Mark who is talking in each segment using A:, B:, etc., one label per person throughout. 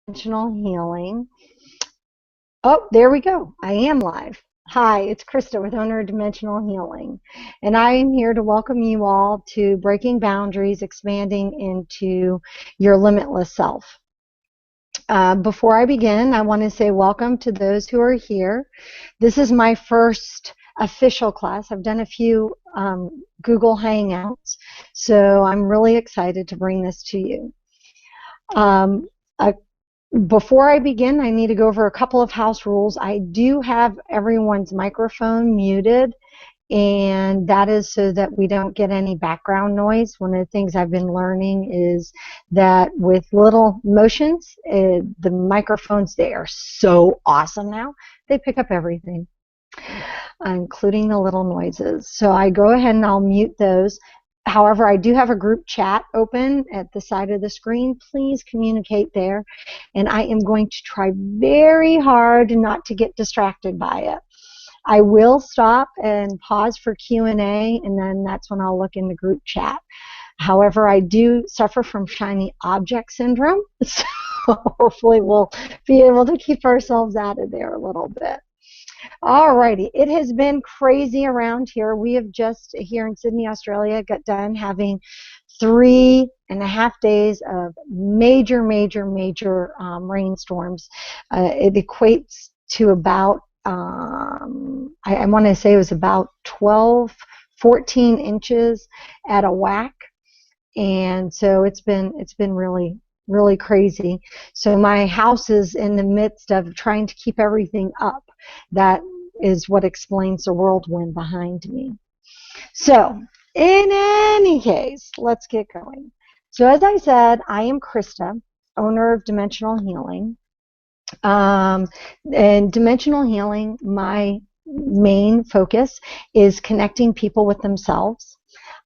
A: Dimensional Healing. Oh, there we go. I am live. Hi, it's Krista with owner of Dimensional Healing, and I am here to welcome you all to Breaking Boundaries, Expanding into Your Limitless Self. Before I begin, I want to say welcome to those who are here. This is my first official class. I've done a few Google Hangouts, so I'm really excited to bring this to you. Before I begin, I need to go over a couple of house rules. I do have everyone's microphone muted, and that is so that we don't get any background noise. One of the things I've been learning is that with little motions, the microphones, they are so awesome now. They pick up everything, including the little noises. So I go ahead and I'll mute those. However, I do have a group chat open at the side of the screen. Please communicate there. And I am going to try very hard not to get distracted by it. I will stop and pause for Q&A, and then that's when I'll look in the group chat. However, I do suffer from shiny object syndrome, so hopefully we'll be able to keep ourselves out of there a little bit. Alrighty, it has been crazy around here. We have just, here in Sydney, Australia, got done having 3.5 days of major rainstorms. It equates to about, I want to say it was about 12, 14 inches at a whack. And so it's been really crazy. So my house is in the midst of trying to keep everything up. That is what explains the whirlwind behind me. So in any case, let's get going. So as I said, I am Krista, owner of Dimensional Healing. And Dimensional Healing, my main focus is connecting people with themselves.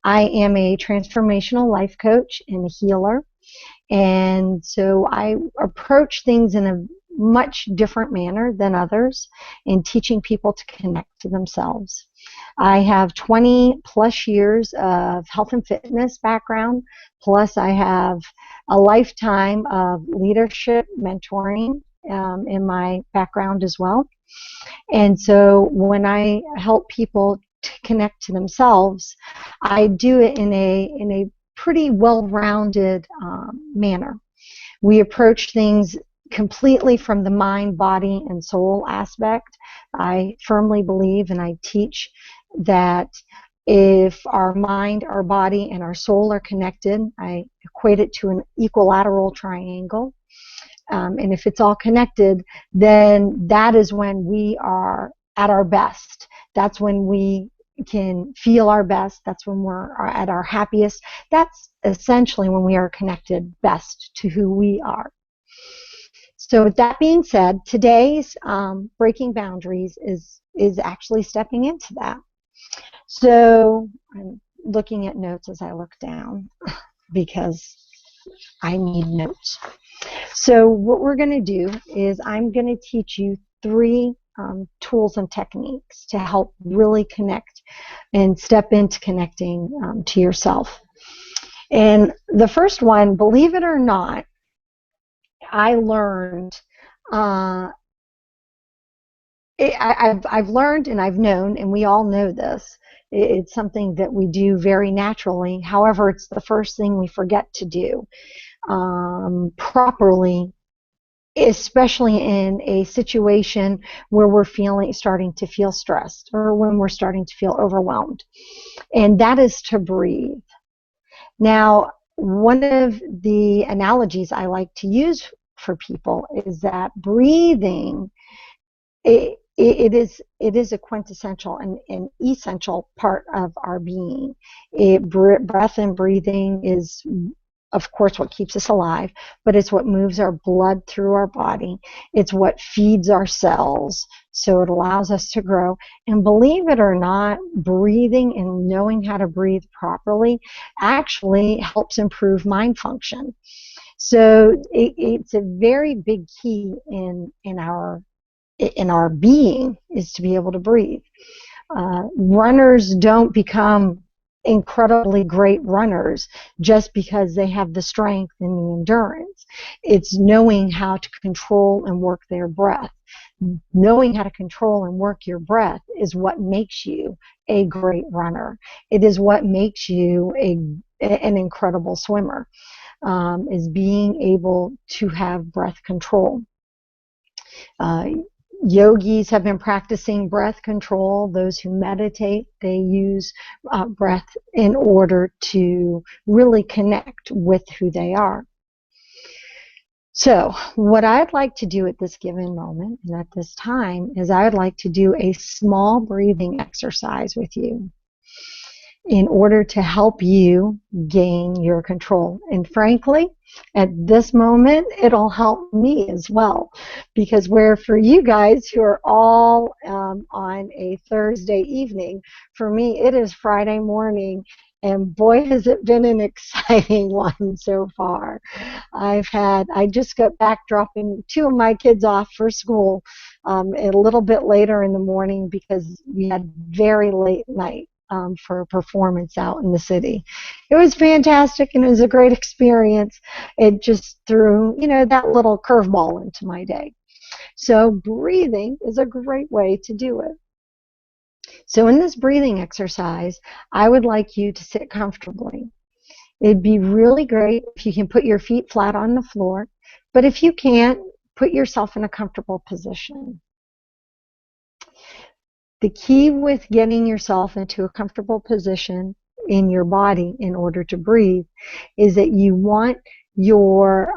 A: I am a transformational life coach and a healer. And so I approach things in a much different manner than others in teaching people to connect to themselves. I have 20 plus years of health and fitness background, plus I have a lifetime of leadership mentoring in my background as well. And so when I help people to connect to themselves, I do it in a pretty well-rounded manner. We approach things completely from the mind, body, and soul aspect. I firmly believe and I teach that if our mind, our body, and our soul are connected, I equate it to an equilateral triangle. And if it's all connected, then that is when we are at our best. That's when we can feel our best. That's when we're at our happiest. That's essentially when we are connected best to who we are. So with that being said, today's Breaking Boundaries is actually stepping into that. So I'm looking at notes as I look down because I need notes. So what we're going to do is I'm going to teach you 3 tools and techniques to help really connect and step into connecting to yourself. And the first one, believe it or not, I learned, I've learned and I've known, and we all know this, it's something that we do very naturally. However, it's the first thing we forget to do properly, especially in a situation where we're starting to feel stressed or when we're starting to feel overwhelmed. And that is to breathe. Now, one of the analogies I like to use for people is that breathing, it is a quintessential and essential part of our being. Breath and breathing is, of course, what keeps us alive, but it's what moves our blood through our body. It's what feeds our cells, so it allows us to grow. And believe it or not, breathing and knowing how to breathe properly actually helps improve mind function. So it's a very big key in our being, is to be able to breathe. Runners don't become incredibly great runners just because they have the strength and the endurance. It's knowing how to control and work their breath. Knowing how to control and work your breath is what makes you a great runner. It is what makes you an incredible swimmer, is being able to have breath control. Yogis have been practicing breath control. Those who meditate, they use breath in order to really connect with who they are. So what I'd like to do at this given moment and at this time is I would like to do a small breathing exercise with you in order to help you gain your control. And frankly, at this moment, it'll help me as well, because where for you guys who are all on a Thursday evening, for me, it is Friday morning. And boy, has it been an exciting one so far. I just got back dropping 2 of my kids off for school a little bit later in the morning because we had very late night for a performance out in the city. It was fantastic and it was a great experience. It just threw, that little curveball into my day. So breathing is a great way to do it. So in this breathing exercise, I would like you to sit comfortably. It'd be really great if you can put your feet flat on the floor, but if you can't, put yourself in a comfortable position. The key with getting yourself into a comfortable position in your body in order to breathe is that you want your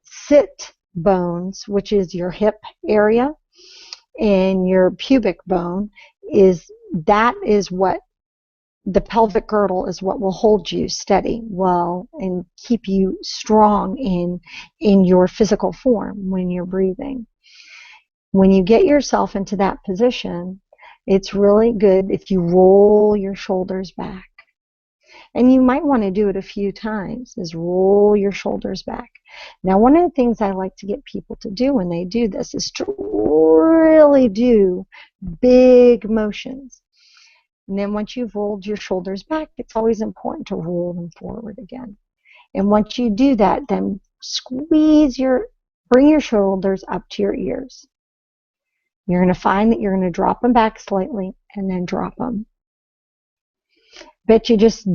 A: sit bones, which is your hip area, and your pubic bone, that is what the pelvic girdle is what will hold you steady well and keep you strong in your physical form when you're breathing. When you get yourself into that position, it's really good if you roll your shoulders back. And you might want to do it a few times, is roll your shoulders back. Now, one of the things I like to get people to do when they do this is to really do big motions. And then once you've rolled your shoulders back, it's always important to roll them forward again. And once you do that, then bring your shoulders up to your ears. You're going to find that you're going to drop them back slightly and then drop them. Bet you just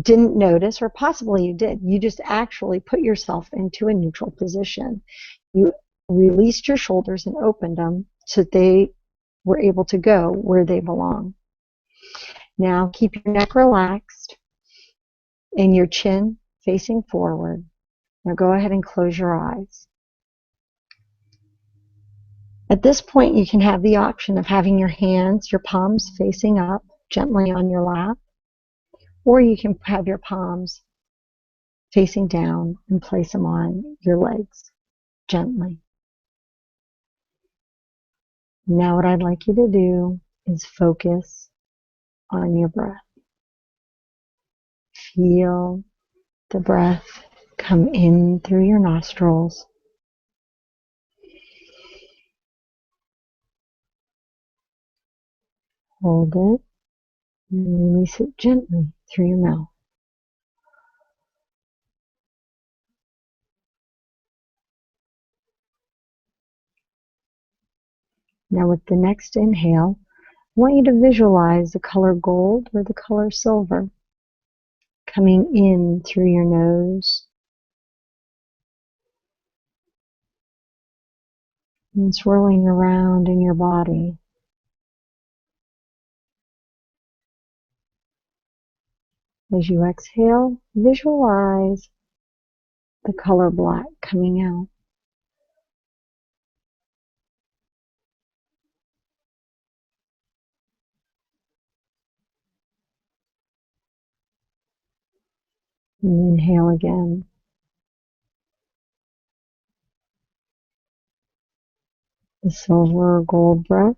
A: didn't notice, or possibly you did. You just actually put yourself into a neutral position. You released your shoulders and opened them so they were able to go where they belong. Now keep your neck relaxed and your chin facing forward. Now go ahead and close your eyes. At this point, you can have the option of having your hands, your palms facing up gently on your lap, or you can have your palms facing down and place them on your legs gently. Now what I'd like you to do is focus on your breath. Feel the breath come in through your nostrils. Hold it and release it gently through your mouth. Now with the next inhale, I want you to visualize the color gold or the color silver coming in through your nose and swirling around in your body. As you exhale, visualize the color black coming out. And inhale again. The silver or gold breath.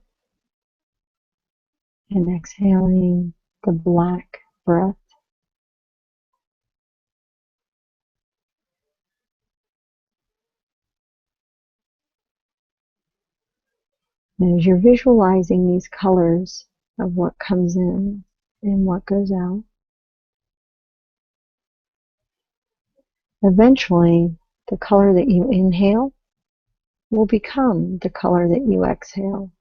A: And exhaling the black breath. And as you're visualizing these colors of what comes in and what goes out, eventually the color that you inhale will become the color that you exhale.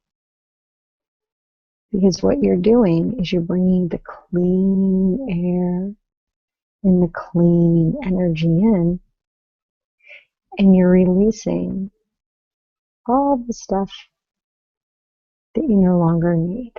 A: Because what you're doing is you're bringing the clean air and the clean energy in, and you're releasing all the stuff that you no longer need.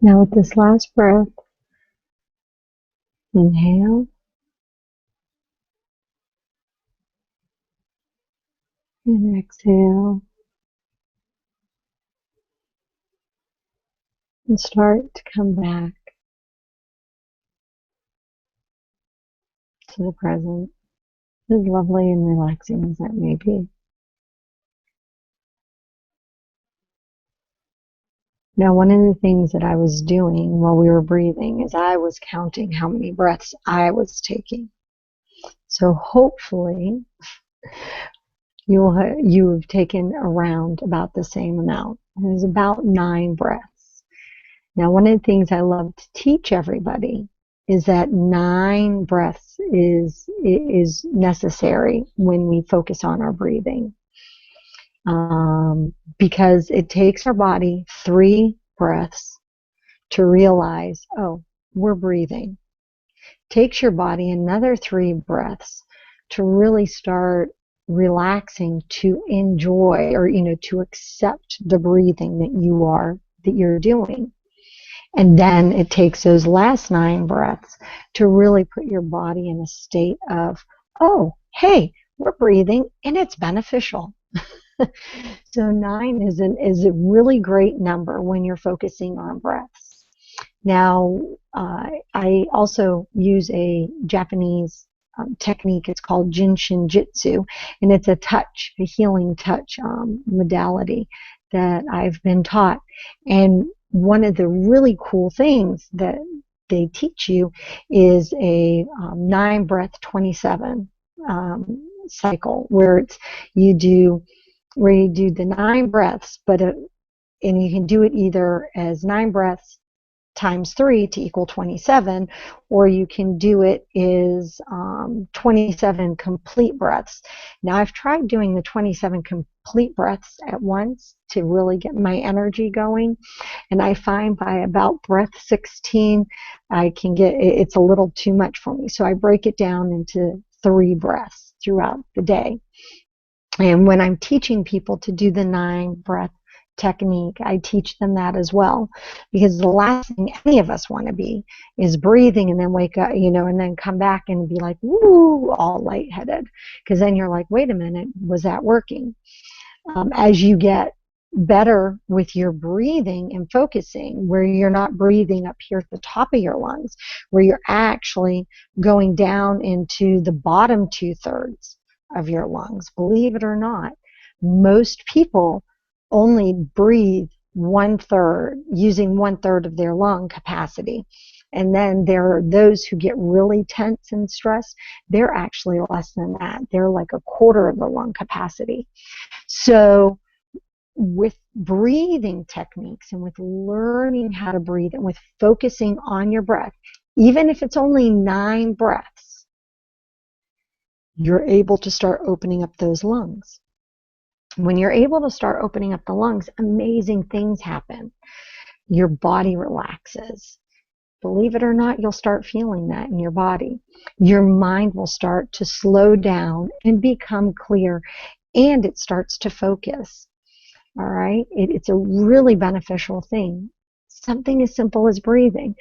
A: Now with this last breath, inhale and exhale, and start to come back to the present, as lovely and relaxing as that may be. Now, one of the things that I was doing while we were breathing is I was counting how many breaths I was taking. So hopefully you've taken around about the same amount. It was about 9 breaths. Now, one of the things I love to teach everybody is that 9 breaths is necessary when we focus on our breathing. Because it takes our body 3 breaths to realize, oh, we're breathing. Takes your body another 3 breaths to really start relaxing, to enjoy, or to accept the breathing that you're doing. And then it takes those last 9 breaths to really put your body in a state of, oh, hey, we're breathing and it's beneficial. So 9 is a really great number when you're focusing on breaths. Now, I also use a Japanese technique. It's called Jinshin Jitsu, and it's a healing touch modality that I've been taught. And one of the really cool things that they teach you is a 9 breath 27 cycle, where you do the 9 breaths, and you can do it either as 9 breaths times 3 to equal 27, or you can do it as 27 complete breaths. Now, I've tried doing the 27 complete breaths at once to really get my energy going, and I find by about breath 16, it's a little too much for me. So I break it down into 3 breaths throughout the day. And when I'm teaching people to do the 9 breath technique, I teach them that as well, because the last thing any of us want to be is breathing and then wake up, and then come back and be like, woo, all lightheaded, because then you're like, wait a minute, was that working? As you get better with your breathing and focusing, where you're not breathing up here at the top of your lungs, where you're actually going down into the bottom 2/3 of your lungs. Believe it or not, most people only breathe 1/3, using 1/3 of their lung capacity. And then there are those who get really tense and stressed. They're actually less than that. They're like 1/4 of the lung capacity. So with breathing techniques and with learning how to breathe and with focusing on your breath, even if it's only 9 breaths, you're able to start opening up those lungs. When you're able to start opening up the lungs, amazing things happen. Your body relaxes. Believe it or not, you'll start feeling that in your body. Your mind will start to slow down and become clear, and it starts to focus. All right? It's a really beneficial thing. Something as simple as breathing.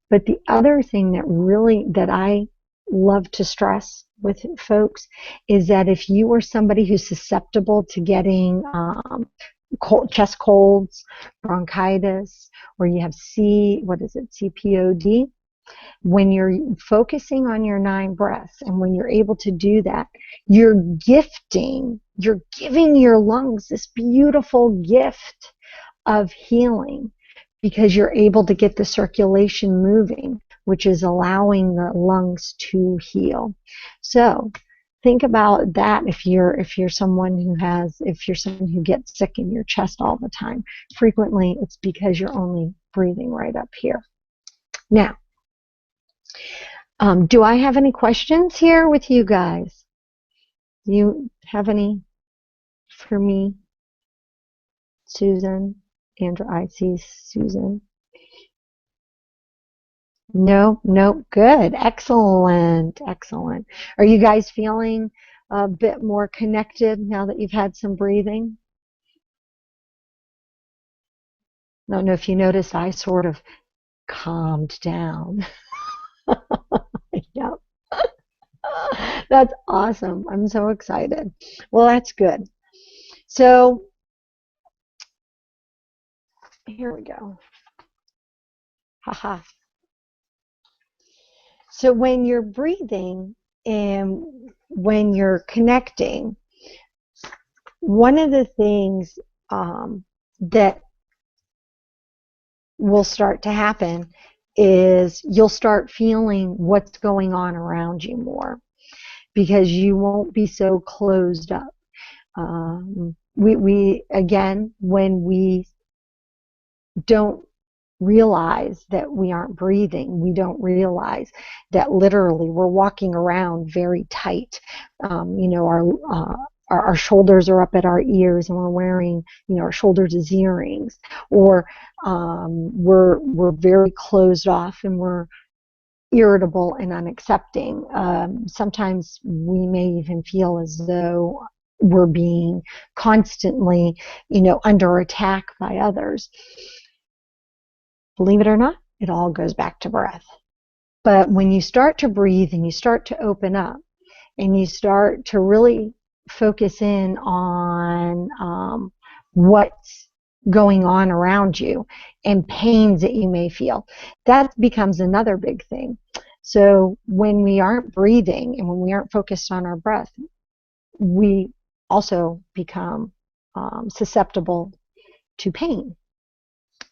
A: But the other thing that I love to stress with folks is that if you are somebody who's susceptible to getting chest colds, bronchitis, or you have CPOD, when you're focusing on your 9 breaths and when you're able to do that, you're giving your lungs this beautiful gift of healing, because you're able to get the circulation moving, which is allowing the lungs to heal. So think about that if you're someone who gets sick in your chest all the time. Frequently, it's because you're only breathing right up here. Now, do I have any questions here with you guys? Do you have any for me? Susan, Andrew, I see Susan. No, good. Excellent. Are you guys feeling a bit more connected now that you've had some breathing? I don't know if you noticed, I sort of calmed down. Yep. That's awesome. I'm so excited. Well, that's good. So here we go. Haha. So when you're breathing and when you're connecting, one of the things that will start to happen is you'll start feeling what's going on around you more, because you won't be so closed up. We again, when we don't realize that we aren't breathing, we don't realize that literally we're walking around very tight. Our shoulders are up at our ears, and we're wearing, our shoulders as earrings, or we're very closed off and we're irritable and unaccepting. Sometimes we may even feel as though we're being constantly, under attack by others. Believe it or not, it all goes back to breath. But when you start to breathe and you start to open up and you start to really focus in on what's going on around you and pains that you may feel, that becomes another big thing. So when we aren't breathing and when we aren't focused on our breath, we also become susceptible to pain.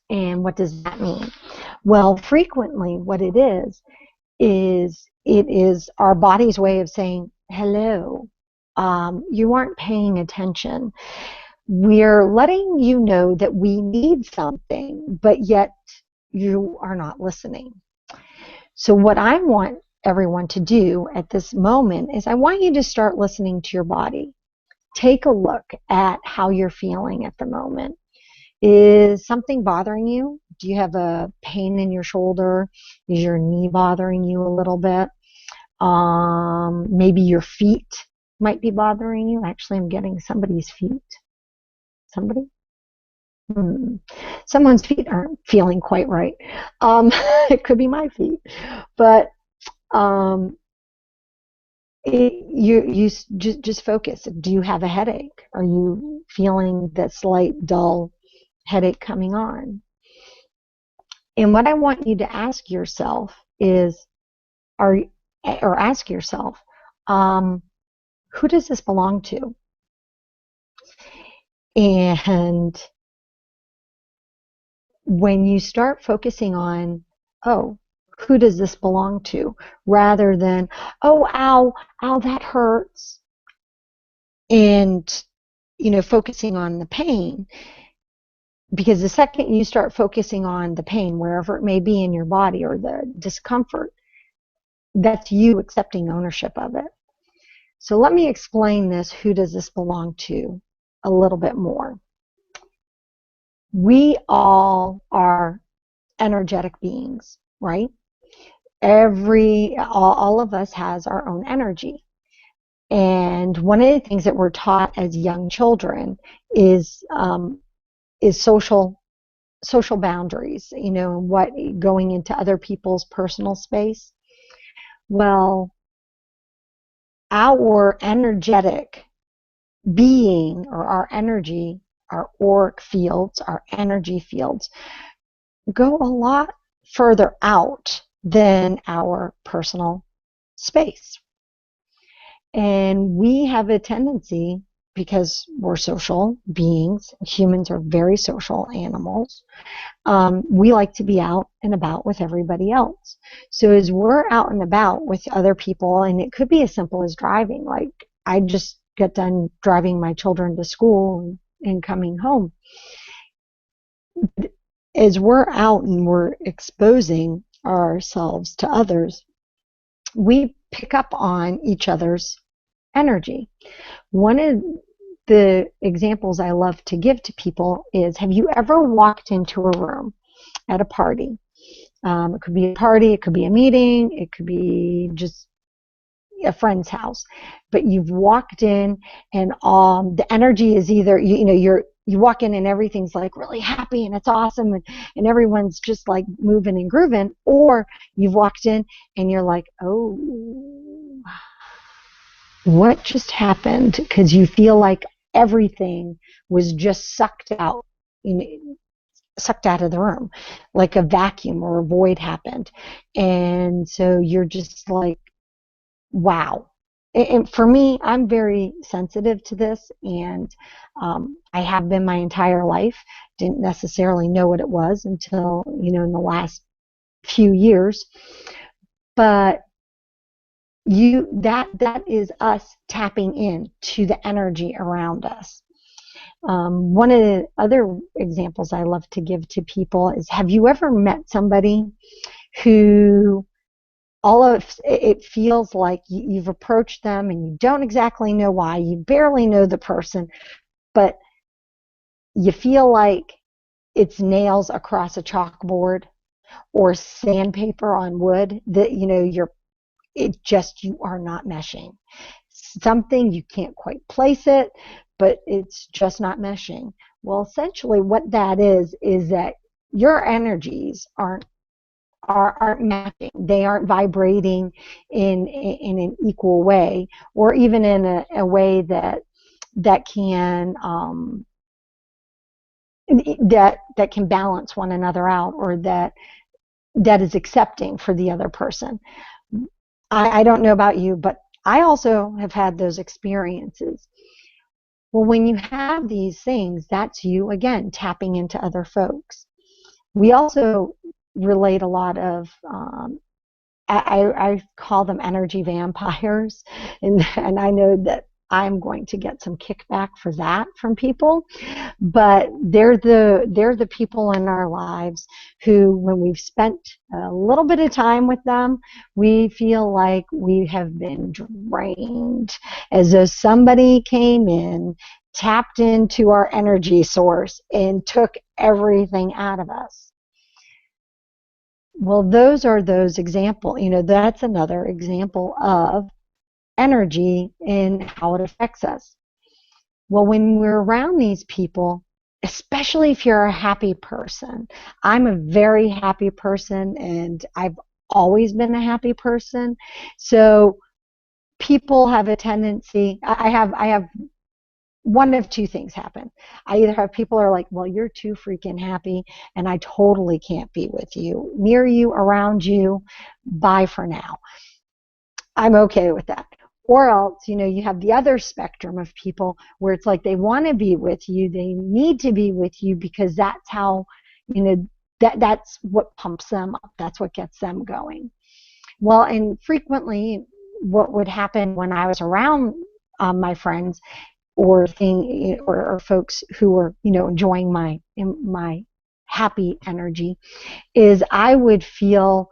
A: And what does that mean? Well, frequently what it is it is our body's way of saying, hello, you aren't paying attention. We're letting you know that we need something, but yet you are not listening. So what I want everyone to do at this moment is I want you to start listening to your body. Take a look at how you're feeling at the moment. Is something bothering you? Do you have a pain in your shoulder? Is your knee bothering you a little bit? Maybe your feet might be bothering you. Actually, I'm getting somebody's feet. Somebody? Someone's feet aren't feeling quite right. It could be my feet. But you just focus. Do you have a headache? Are you feeling that slight dull headache coming on? And what I want you to ask yourself is, ask yourself, who does this belong to? And when you start focusing on, who does this belong to, rather than, ow, that hurts, and focusing on the pain, because the second you start focusing on the pain, wherever it may be in your body, or the discomfort, that's you accepting ownership of it. So let me explain this, who does this belong to, a little bit more. We all are energetic beings, right? All of us has our own energy. And one of the things that we're taught as young children is social boundaries, what going into other people's personal space. Well, our energetic being, or our energy, our auric fields, our energy fields, go a lot further out than our personal space. And we have a tendency, because we're social beings, humans are very social animals, we like to be out and about with everybody else. So as we're out and about with other people, and it could be as simple as driving, like I just got done driving my children to school and coming home. As we're out and we're exposing ourselves to others, we pick up on each other's energy. One of the examples I love to give to people is, have you ever walked into a room at a party? It could be a party, it could be a meeting, it could be just a friend's house, but you've walked in and the energy is either you walk in and everything's like really happy and it's awesome, and everyone's just like moving and grooving, or you've walked in and you're like, oh, what just happened? Because you feel like everything was just sucked out of the room, like a vacuum or a void happened. And so you're just like, wow. And for me, I'm very sensitive to this, and I have been my entire life. Didn't necessarily know what it was until, in the last few years. But that is us tapping in to the energy around us. One of the other examples I love to give to people is, have you ever met somebody who it feels like you've approached them and you don't exactly know why, you barely know the person, but you feel like it's nails across a chalkboard or sandpaper on wood, that you are not meshing. Something, you can't quite place it, but it's just not meshing. Well, essentially what that is that your energies aren't matching. They aren't vibrating in an equal way, or even in a way that can that can balance one another out, or that is accepting for the other person. I don't know about you, but I also have had those experiences. Well, when you have these things, that's you, again, tapping into other folks. We also relate a lot of, I call them energy vampires, and I know that I'm going to get some kickback for that from people, but they're the people in our lives who, when we've spent a little bit of time with them, we feel like we have been drained, as though somebody came in, tapped into our energy source, and took everything out of us. Well, those are those examples. That's another example of energy and how it affects us. Well, when we're around these people, especially if you're a happy person, I'm a very happy person, and I've always been a happy person. So people have a tendency, I have one of two things happen. I either have people are like, well, you're too freaking happy, and I totally can't be with you, near you, around you, bye for now. I'm okay with that. Or else, you have the other spectrum of people where it's like they want to be with you, they need to be with you, because that's how, that's what pumps them up, that's what gets them going. Well, and frequently what would happen when I was around my friends or thing, or folks who are, enjoying my happy energy, is I would feel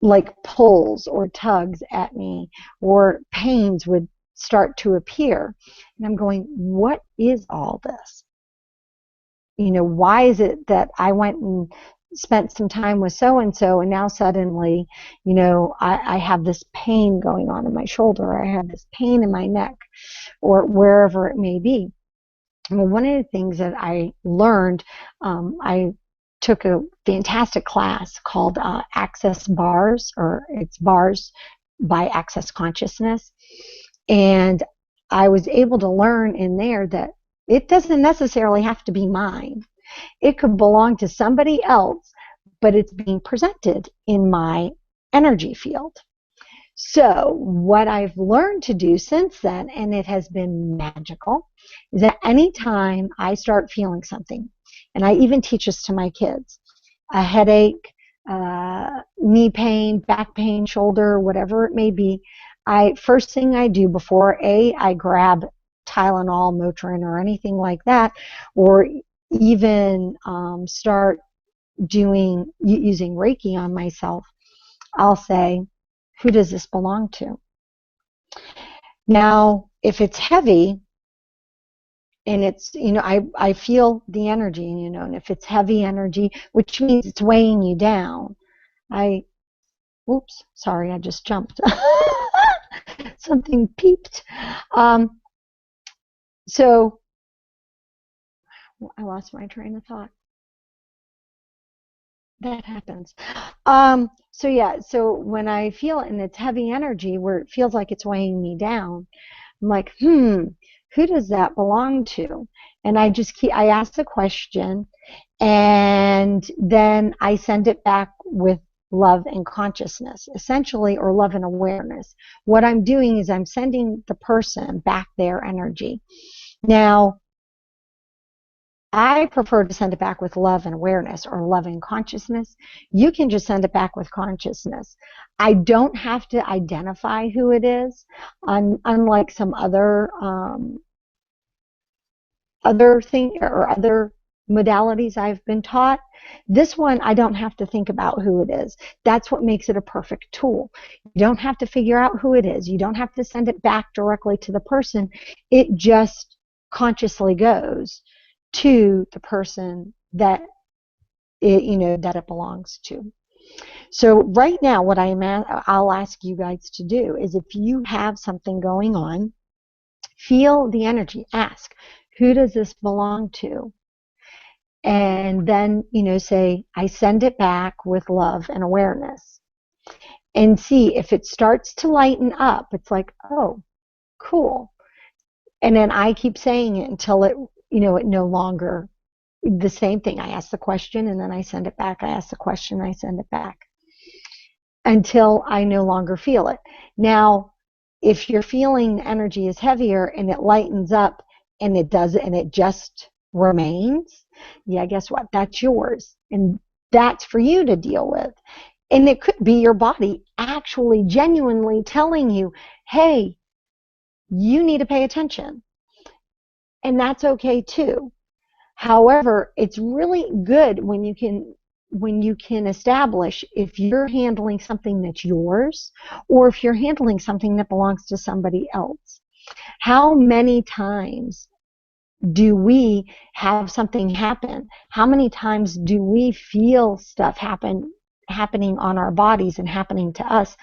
A: like pulls or tugs at me, or pains would start to appear. And I'm going, what is all this? Why is it that I went and spent some time with so and so, and now suddenly, I have this pain going on in my shoulder, or I have this pain in my neck, or wherever it may be. Well, one of the things that I learned, I took a fantastic class called Access Bars, or it's Bars by Access Consciousness. And I was able to learn in there that it doesn't necessarily have to be mine. It could belong to somebody else, but it's being presented in my energy field. So what I've learned to do since then, and it has been magical, is that anytime I start feeling something, and I even teach this to my kids, a headache, knee pain, back pain, shoulder, whatever it may be, first thing I do before I grab Tylenol, Motrin, or anything like that, or even start using Reiki on myself, I'll say, who does this belong to? Now, if it's heavy, and it's, I feel the energy, and if it's heavy energy, which means it's weighing you down, oops, sorry, I just jumped. Something peeped. So I lost my train of thought. That happens. So when I feel, and it's heavy energy where it feels like it's weighing me down, I'm like, who does that belong to? And I ask the question, and then I send it back with love and consciousness, essentially, or love and awareness. What I'm doing is I'm sending the person back their energy. Now, I prefer to send it back with love and awareness, or love and consciousness. You can just send it back with consciousness. I don't have to identify who it is, unlike some other thing or other modalities I've been taught. This one, I don't have to think about who it is. That's what makes it a perfect tool. You don't have to figure out who it is. You don't have to send it back directly to the person. It just consciously goes to the person that it belongs to. So right now, what I'll ask you guys to do is, if you have something going on, feel the energy. Ask, who does this belong to? And then, say, I send it back with love and awareness. And see if it starts to lighten up. It's like, oh, cool. And then I keep saying it until it no longer, the same thing. I ask the question and then I send it back. I ask the question, I send it back, until I no longer feel it. Now, if you're feeling the energy is heavier and it lightens up and it just remains, yeah, guess what? That's yours. And that's for you to deal with. And it could be your body actually genuinely telling you, hey, you need to pay attention. And that's okay too. However, it's really good when you can establish if you're handling something that's yours, or if you're handling something that belongs to somebody else. How many times do we have something happen? How many times do we feel stuff happening on our bodies and happening to us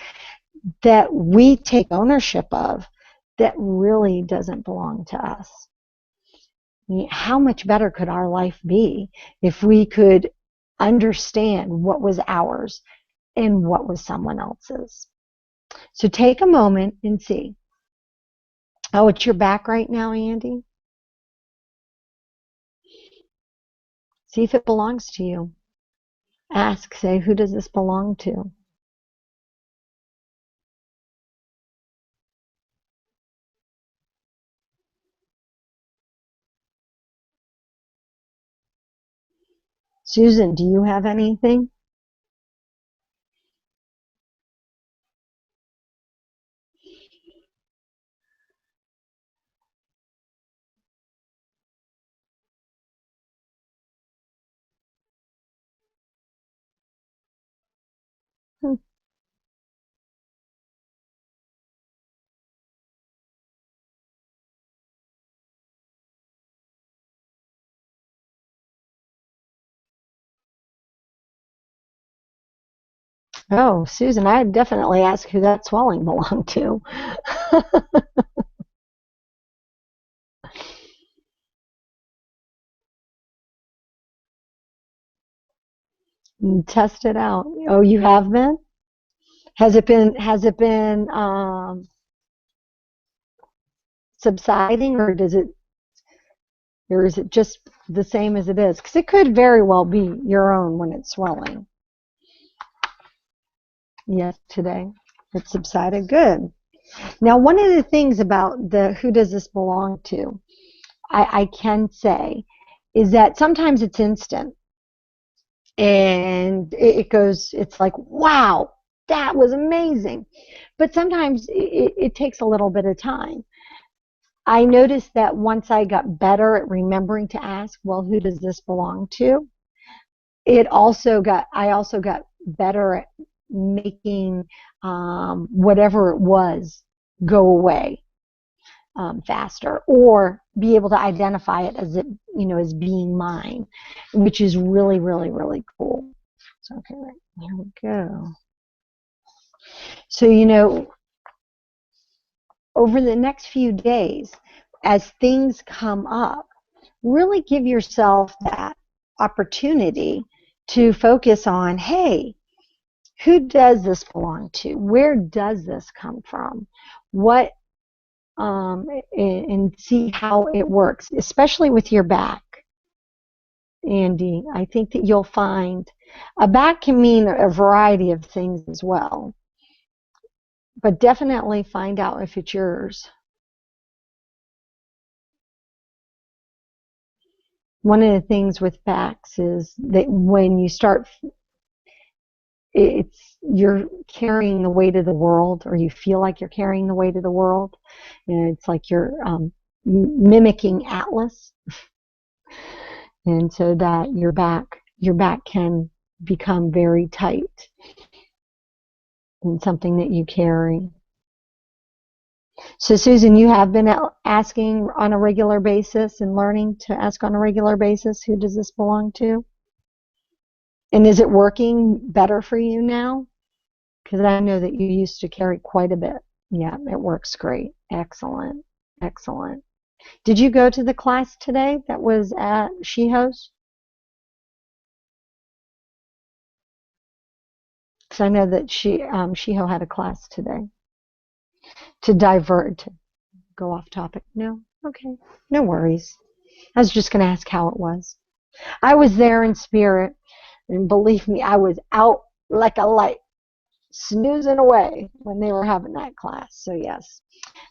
A: that we take ownership of, that really doesn't belong to us? I mean, how much better could our life be if we could understand what was ours and what was someone else's? So take a moment and see. Oh, it's your back right now, Andy? See if it belongs to you. Ask, say, who does this belong to? Susan, do you have anything? Oh, Susan, I'd definitely ask who that swelling belonged to. Test it out. Oh, you have been? Has it been subsiding, or is it just the same as it is? Because it could very well be your own when it's swelling. Yes, today it subsided. Good. Now, one of the things about the who does this belong to, I can say, is that sometimes it's instant and it goes, it's like, wow, that was amazing. But sometimes it takes a little bit of time. I noticed that once I got better at remembering to ask, well, who does this belong to? I also got better at making whatever it was go away faster, or be able to identify it as as being mine, which is really, really, really cool. So, okay, right, here we go. So, over the next few days, as things come up, really give yourself that opportunity to focus on, hey, who does this belong to? Where does this come from? What, and see how it works, especially with your back, Andy. I think that you'll find a back can mean a variety of things as well, but definitely find out if it's yours. One of the things with backs is that when you start, you're carrying the weight of the world, or you feel like you're carrying the weight of the world, and it's like you're mimicking Atlas, and so that your back can become very tight and something that you carry. So, Susan, you have been asking on a regular basis and learning to ask on a regular basis, who does this belong to? And is it working better for you now? Because I know that you used to carry quite a bit. Yeah, it works great. Excellent. Excellent. Did you go to the class today that was at Shiho's? Because I know that Shiho had a class today. To divert, to go off topic. No? Okay. No worries. I was just going to ask how it was. I was there in spirit, and believe me, I was out like a light, snoozing away when they were having that class. So, yes.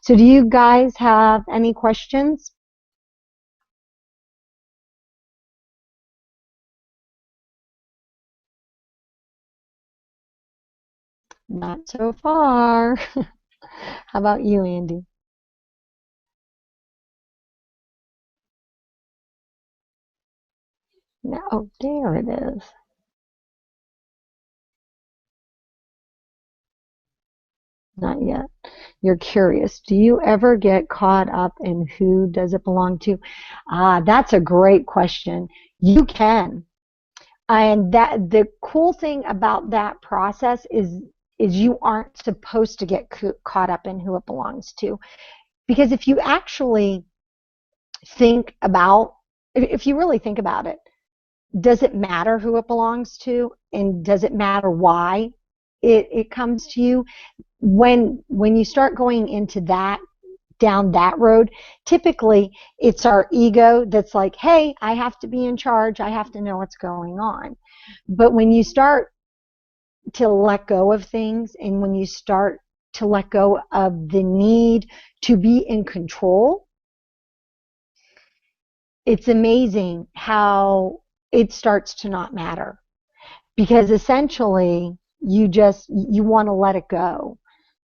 A: So, do you guys have any questions? Not so far. How about you, Andy? No, oh, there it is. Not yet. You're curious. Do you ever get caught up in who does it belong to? That's a great question. You can. And that the cool thing about that process is you aren't supposed to get caught up in who it belongs to. Because if you actually think about, if you really think about it, does it matter who it belongs to, and does it matter why it comes to you? When you start going into that, down that road, typically it's our ego that's like, hey, I have to be in charge, I have to know what's going on. But when you start to let go of things, and when you start to let go of the need to be in control, it's amazing how it starts to not matter, because essentially you want to let it go.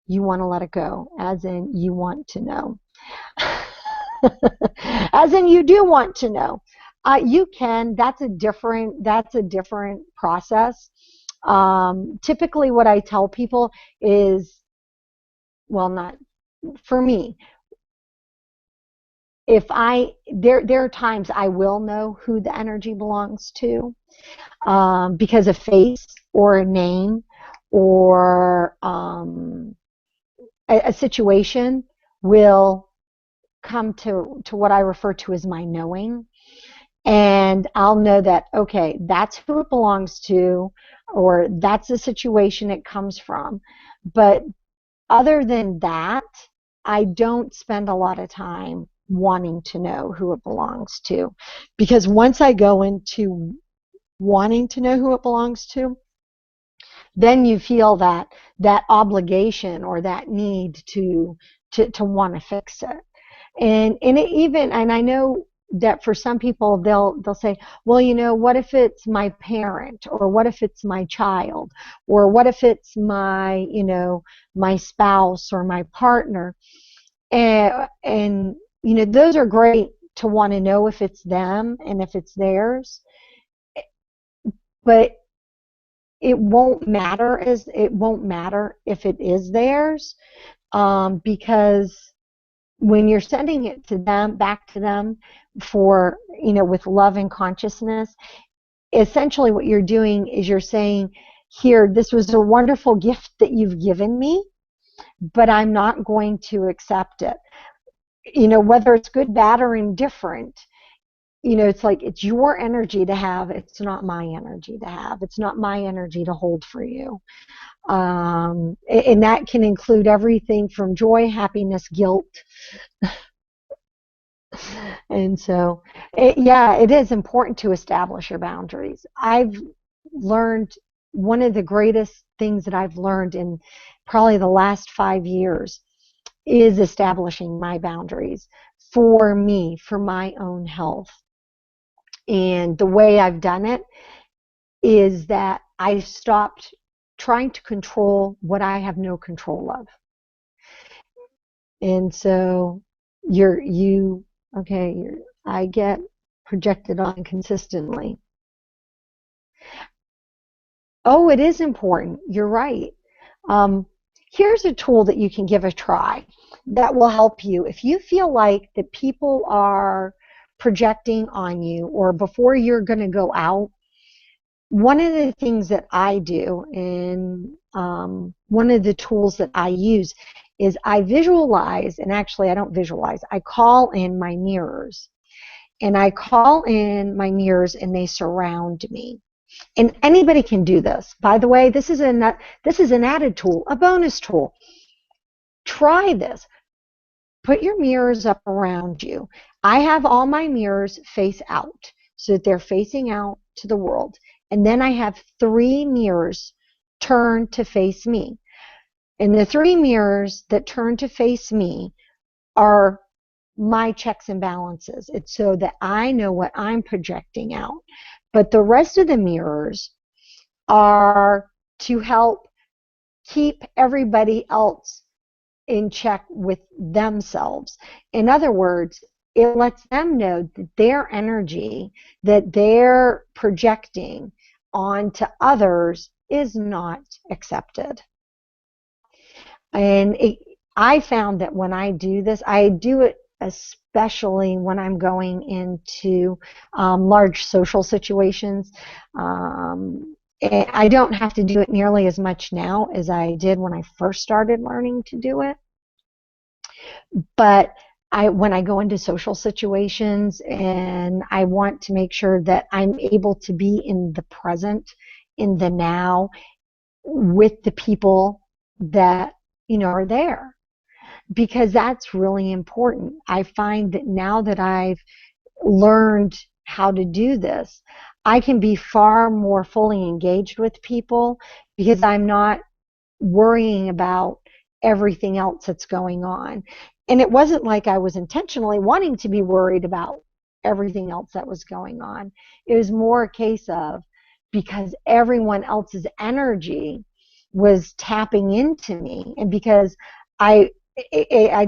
A: You want to let it go, as in you want to know. As in you do want to know. You can. That's a different process. Typically what I tell people is, well, not for me, if there are times I will know who the energy belongs to, because a face or a name or a situation will come to what I refer to as my knowing. And I'll know that, okay, that's who it belongs to, or that's the situation it comes from. But other than that, I don't spend a lot of time wanting to know who it belongs to. Because once I go into wanting to know who it belongs to, then you feel that obligation or that need to want to fix it. And I know that for some people they'll say, well, what if it's my parent, or what if it's my child, or what if it's my my spouse or my partner, and those are great to want to know if it's them and if it's theirs, but it won't matter if it is theirs, because when you're sending it to them, back to them, for with love and consciousness, essentially what you're doing is you're saying, here, this was a wonderful gift that you've given me, but I'm not going to accept it. Whether it's good, bad, or indifferent, it's like, it's your energy to have. It's not my energy to have. It's not my energy to hold for you. And that can include everything from joy, happiness, guilt. And so, it is important to establish your boundaries. I've learned, one of the greatest things that I've learned in probably the last 5 years is establishing my boundaries for me, for my own health. And the way I've done it is that I stopped trying to control what I have no control of. And so I get projected on consistently. Oh, it is important. You're right. Here's a tool that you can give a try that will help you. If you feel like that people are projecting on you, or before you're going to go out, one of the things that I do, and one of the tools that I use, is I visualize, and actually I don't visualize, I call in my mirrors. And I call in my mirrors and they surround me. And anybody can do this. By the way, this is an added tool, a bonus tool. Try this. Put your mirrors up around you. I have all my mirrors face out, so that they're facing out to the world. And then I have 3 mirrors turned to face me. And the 3 mirrors that turn to face me are my checks and balances. It's so that I know what I'm projecting out. But the rest of the mirrors are to help keep everybody else in check with themselves. In other words, it lets them know that their energy that they're projecting onto others is not accepted. And I found that when I do this, I do it especially when I'm going into large social situations. And I don't have to do it nearly as much now as I did when I first started learning to do it. But when I go into social situations and I want to make sure that I'm able to be in the present, in the now, with the people that are there, because that's really important. I find that now that I've learned how to do this, I can be far more fully engaged with people, because I'm not worrying about everything else that's going on. And it wasn't like I was intentionally wanting to be worried about everything else that was going on. It was more a case of, because everyone else's energy was tapping into me, and because I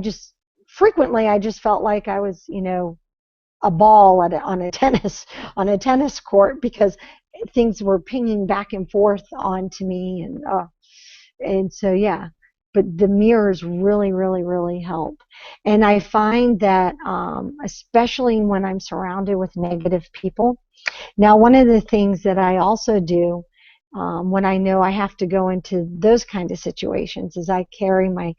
A: just frequently I just felt like I was, a ball on a tennis court, because things were pinging back and forth onto me, and so yeah. But the mirrors really, really, really help. And I find that, especially when I'm surrounded with negative people. Now, one of the things that I also do, when I know I have to go into those kind of situations, is I carry my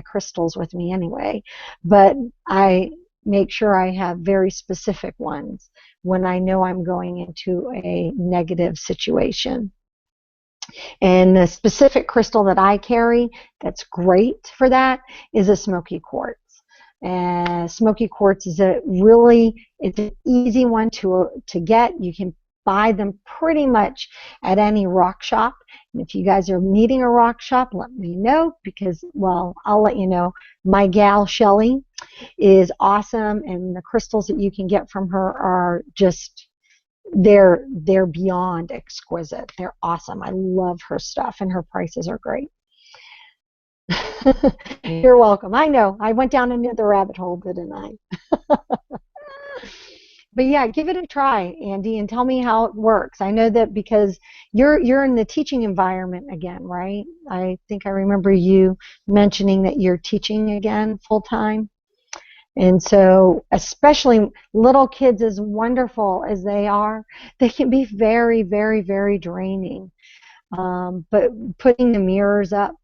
A: crystals with me anyway, but I make sure I have very specific ones when I know I'm going into a negative situation. And the specific crystal that I carry that's great for that is a Smoky Quartz. Smoky Quartz is it's an easy one to get. You can buy them pretty much at any rock shop. And if you guys are needing a rock shop, let me know, because, well, I'll let you know. My gal Shelly is awesome, and the crystals that you can get from her are just, they're beyond exquisite. They're awesome. I love her stuff, and her prices are great. You're welcome. I know. I went down into the rabbit hole, didn't I? But yeah, give it a try, Andy, and tell me how it works. I know that because you're in the teaching environment again, right? I think I remember you mentioning that you're teaching again full time. And so, especially little kids, as wonderful as they are, they can be very, very, very draining. But putting the mirrors up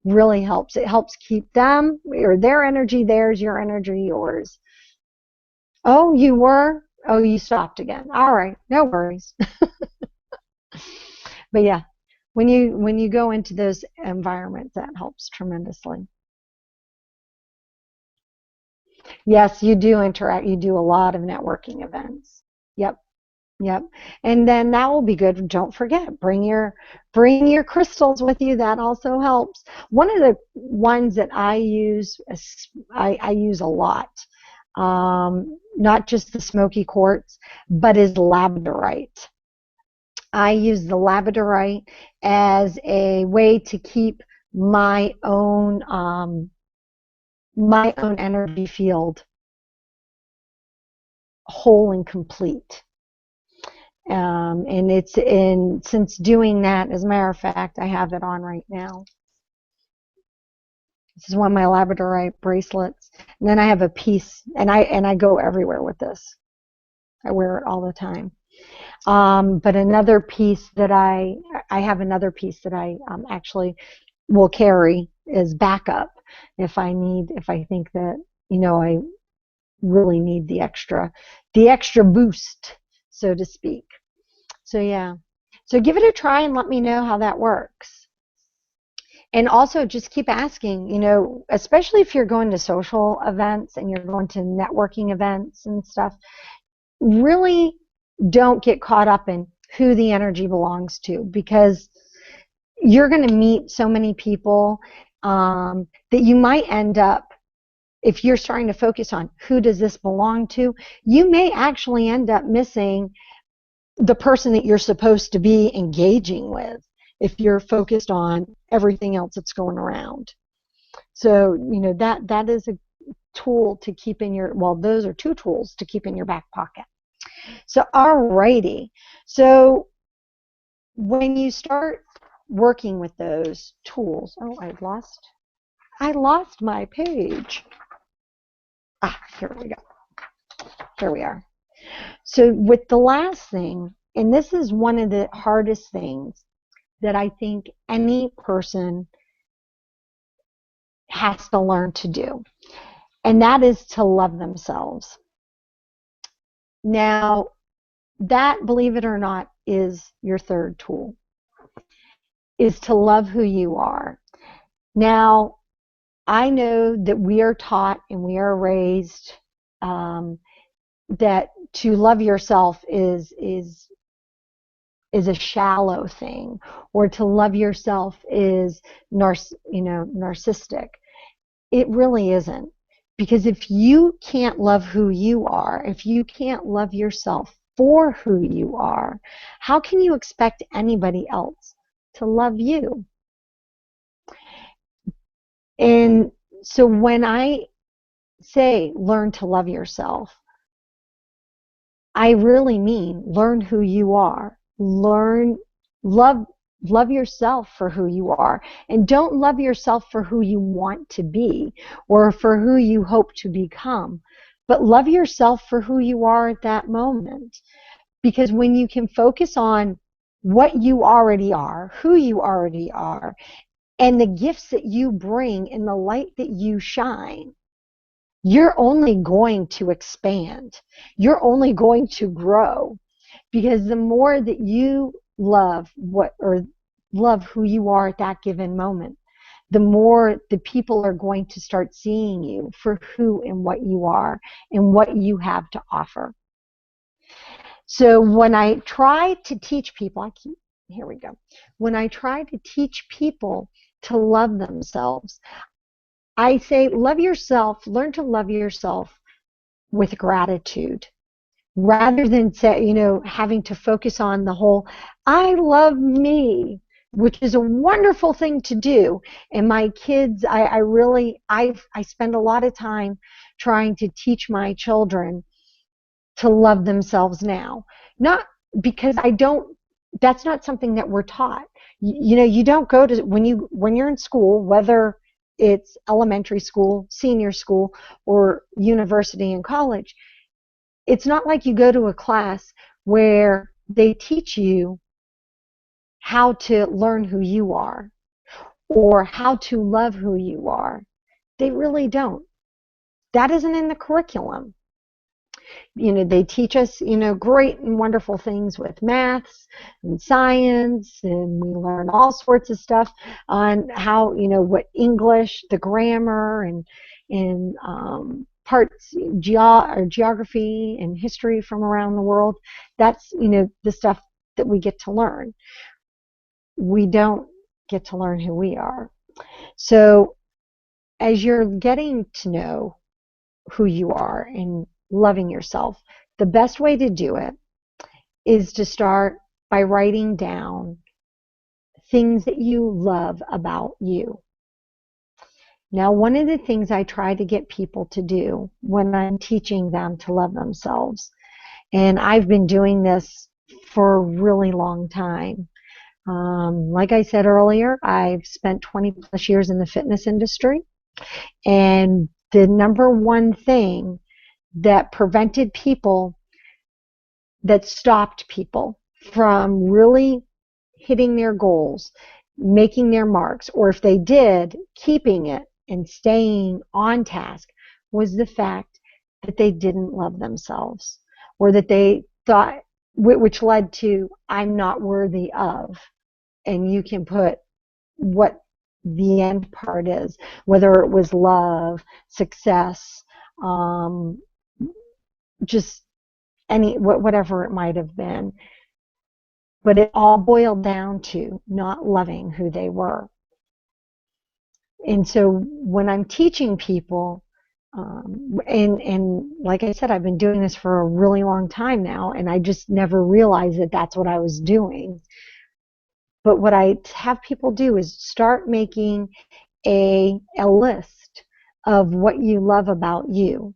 A: really helps. It helps keep them, or their energy theirs, your energy yours. Oh, you were? Oh, you stopped again. All right, no worries. But yeah, when you go into those environments, that helps tremendously. Yes, you do interact. You do a lot of networking events. Yep. Yep. And then that will be good. Don't forget, bring your crystals with you. That also helps. One of the ones that I use, I use a lot, not just the Smoky Quartz, but is labradorite. I use the labradorite as a way to keep my own energy field whole and complete. And since doing that, as a matter of fact, I have it on right now. This is one of my labradorite bracelets. And then I have a piece, and I go everywhere with this. I wear it all the time. But another piece that I have another piece that I actually will carry as backup if I think that, I really need the extra boost, so to speak. So yeah. So give it a try and let me know how that works. And also just keep asking, especially if you're going to social events and you're going to networking events and stuff, really don't get caught up in who the energy belongs to, because you're going to meet so many people that you might end up, if you're starting to focus on who does this belong to, you may actually end up missing the person that you're supposed to be engaging with if you're focused on everything else that's going around. So, that is a tool to keep in your, well, those are two tools to keep in your back pocket. So, alrighty. So, when you start working with those tools, oh, I lost my page. Here we go. Here we are. So with the last thing, and this is one of the hardest things that I think any person has to learn to do, and that is to love themselves. Now, that, believe it or not, is your third tool, is to love who you are. Now, I know that we are taught and we are raised that to love yourself is a shallow thing, or to love yourself is narcissistic. It really isn't, because if you can't love who you are, if you can't love yourself for who you are, how can you expect anybody else to love you? And so when I say learn to love yourself, I really mean learn who you are. learn, love, love yourself for who you are. And don't love yourself for who you want to be or for who you hope to become, but love yourself for who you are at that moment. Because when you can focus on what you already are, who you already are, and the gifts that you bring and the light that you shine, you're only going to expand. You're only going to grow, because the more that you love love who you are at that given moment, the more the people are going to start seeing you for who and what you are and what you have to offer. So when I try to teach people, here we go. When I try to teach people to love themselves, I say, love yourself, learn to love yourself with gratitude, rather than say, having to focus on the whole, I love me, which is a wonderful thing to do. And my kids, I spend a lot of time trying to teach my children to love themselves now. Not because that's not something that we're taught. You don't go to, when you're in school, whether it's elementary school, senior school, or university and college, it's not like you go to a class where they teach you how to learn who you are or how to love who you are. They really don't. That isn't in the curriculum. They teach us, great and wonderful things with maths and science, and we learn all sorts of stuff on how, what English, the grammar, and parts, geography and history from around the world. That's, the stuff that we get to learn. We don't get to learn who we are. So as you're getting to know who you are and loving yourself, the best way to do it is to start by writing down things that you love about you. Now, one of the things I try to get people to do when I'm teaching them to love themselves, and I've been doing this for a really long time. Like I said earlier, I've spent 20 plus years in the fitness industry, and the number one thing that prevented people, that stopped people from really hitting their goals, making their marks, or if they did, keeping it and staying on task, was the fact that they didn't love themselves, or that they thought, which led to, I'm not worthy of. And you can put what the end part is, whether it was love, success, just whatever it might have been. But it all boiled down to not loving who they were. And so when I'm teaching people, and like I said, I've been doing this for a really long time now, and I just never realized that that's what I was doing. But what I have people do is start making a list of what you love about you.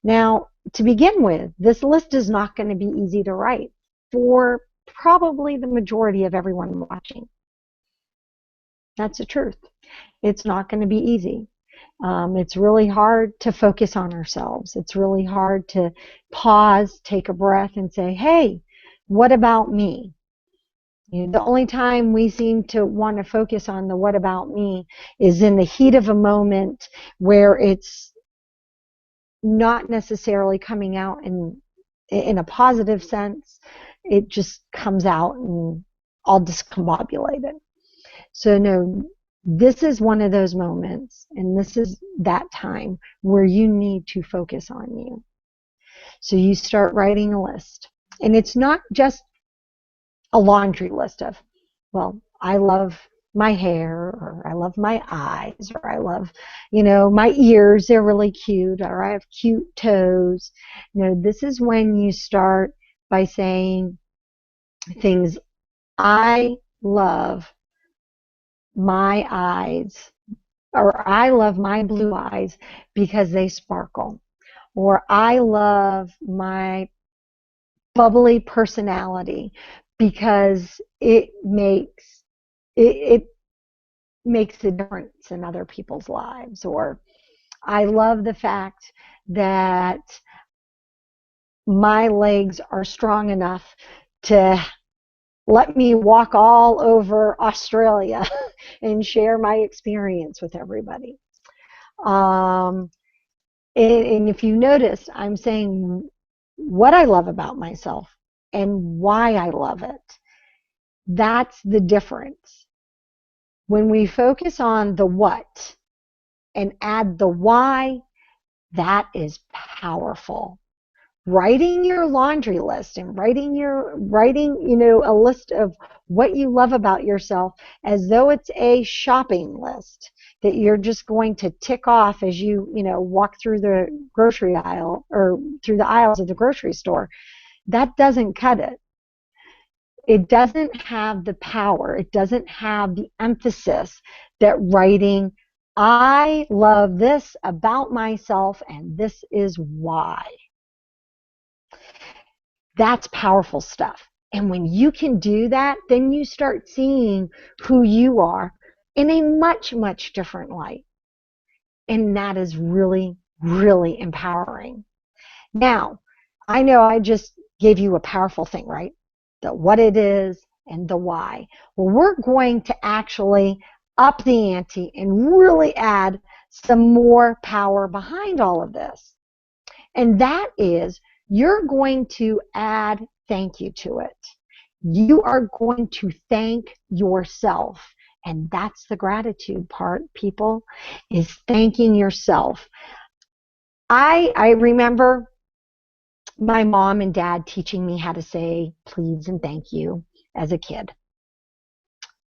A: Now, to begin with, this list is not going to be easy to write for probably the majority of everyone watching. That's the truth. It's not going to be easy. It's really hard to focus on ourselves. It's really hard to pause, take a breath, and say, hey, what about me? The only time we seem to want to focus on the what about me is in the heat of a moment where it's not necessarily coming out in a positive sense. It just comes out and all discombobulated. So no, this is one of those moments, and this is that time where you need to focus on you. So you start writing a list, and it's not just a laundry list of, well, I love my hair, or I love my eyes, or I love, my ears, they're really cute, or I have cute toes. This is when you start by saying things, I love my eyes, or I love my blue eyes because they sparkle, or I love my bubbly personality because it makes a difference in other people's lives. Or I love the fact that my legs are strong enough to let me walk all over Australia and share my experience with everybody. And if you notice, I'm saying what I love about myself and why I love it. That's the difference. When we focus on the what and add the why, that is powerful. Writing your laundry list and writing a list of what you love about yourself as though it's a shopping list that you're just going to tick off as you walk through the grocery aisle or through the aisles of the grocery store. That doesn't cut it. It doesn't have the power. It doesn't have the emphasis that writing, I love this about myself and this is why. That's powerful stuff. And when you can do that, then you start seeing who you are in a much, much different light. And that is really, really empowering. Now, I know I just gave you a powerful thing, right? The what it is and the why. Well, we're going to actually up the ante and really add some more power behind all of this. And that is, you're going to add thank you to it. You are going to thank yourself. And that's the gratitude part, people, is thanking yourself. I remember my mom and dad teaching me how to say please and thank you as a kid.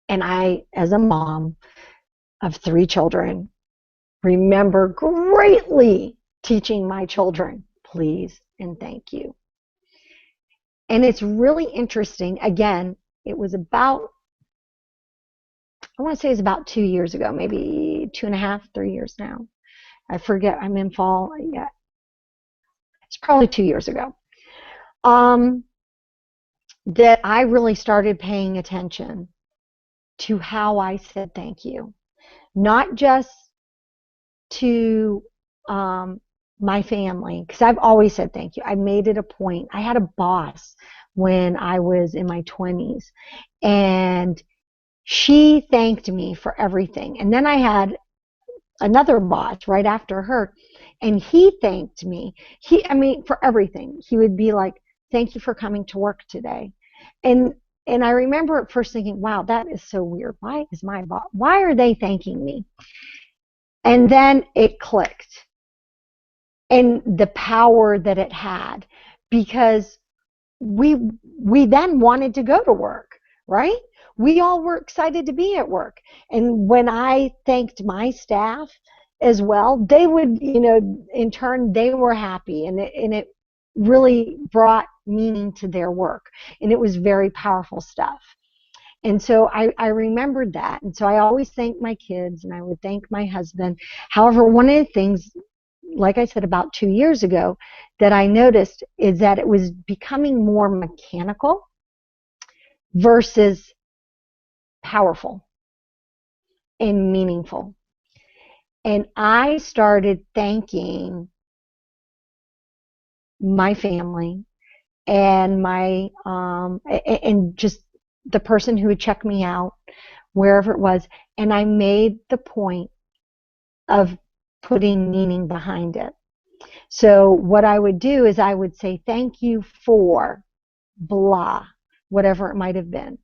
A: And I, as a mom of 3 children, remember greatly teaching my children please and thank you. And it's really interesting. Again, it was about, I want to say it's about 2 years ago, maybe 2.5, 3 years now. I forget, I'm in fall. Yeah, it's probably 2 years ago. That I really started paying attention to how I said thank you. Not just to my family, because I've always said thank you. I made it a point. I had a boss when I was in my 20s, and she thanked me for everything. And then I had another boss right after her, and he thanked me. For everything. He would be like, "Thank you for coming to work today." And I remember at first thinking, "Wow, that is so weird. Why are they thanking me?" And then it clicked. And the power that it had, because we then wanted to go to work, right? We all were excited to be at work. And when I thanked my staff as well, they would, in turn, they were happy, and it really brought meaning to their work. And it was very powerful stuff. And so I remembered that. And so I always thanked my kids, and I would thank my husband. However, one of the things, like I said, about 2 years ago, that I noticed is that it was becoming more mechanical versus powerful and meaningful. And I started thanking my family and and just the person who would check me out, wherever it was. And I made the point of putting meaning behind it. So what I would do is I would say, "Thank you for blah," whatever it might have been.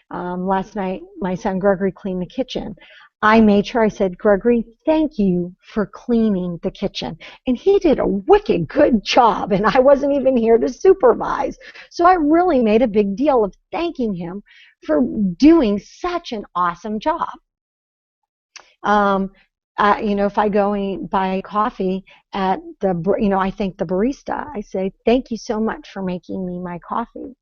A: Last night, my son Gregory cleaned the kitchen. I made sure I said, "Gregory, thank you for cleaning the kitchen." And he did a wicked good job, and I wasn't even here to supervise. So I really made a big deal of thanking him for doing such an awesome job. If I go and buy coffee at I thank the barista. I say, "Thank you so much for making me my coffee.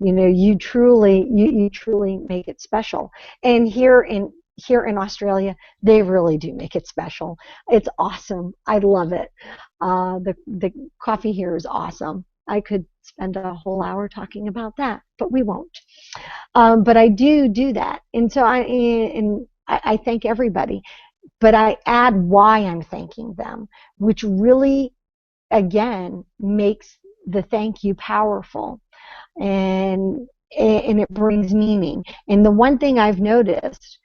A: You truly make it special." And here in Australia, they really do make it special. It's awesome. I love it. The coffee here is awesome. I could spend a whole hour talking about that, but we won't. But I do that. And so I thank everybody, but I add why I'm thanking them, which really, again, makes the thank you powerful. And it brings meaning. And the one thing I've noticed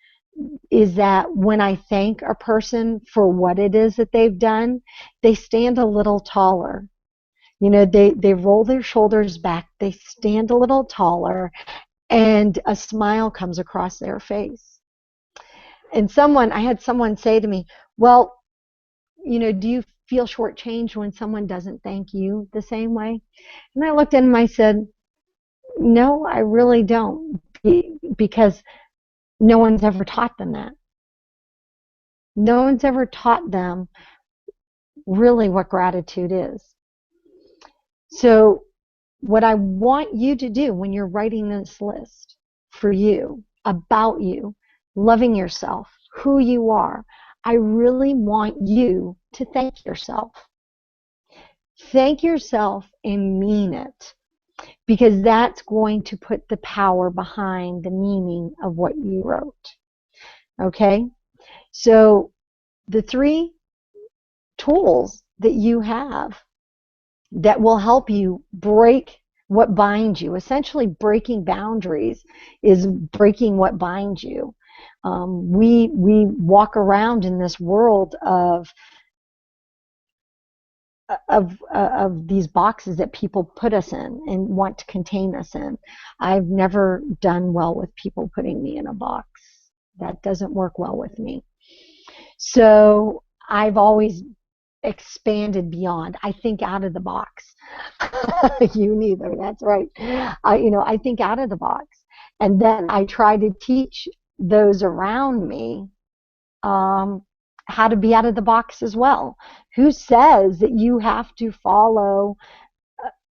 A: is that when I thank a person for what it is that they've done, they stand a little taller. You know, they roll their shoulders back, they stand a little taller, and a smile comes across their face. And I had someone say to me, well, you know, do you feel shortchanged when someone doesn't thank you the same way? And I looked at him, I said, no, I really don't, because no one's ever taught them that. No one's ever taught them really what gratitude is. So what I want you to do when you're writing this list for you, about you, loving yourself, who you are, I really want you to thank yourself. Thank yourself and mean it, because that's going to put the power behind the meaning of what you wrote. Okay? So the 3 tools that you have that will help you break what binds you. Essentially, breaking boundaries is breaking what binds you. We walk around in this world of these boxes that people put us in and want to contain us in. I've never done well with people putting me in a box. That doesn't work well with me. So I've always expanded beyond. I think out of the box. You neither. That's right. I think out of the box, and then I try to teach those around me how to be out of the box as well. Who says that you have to follow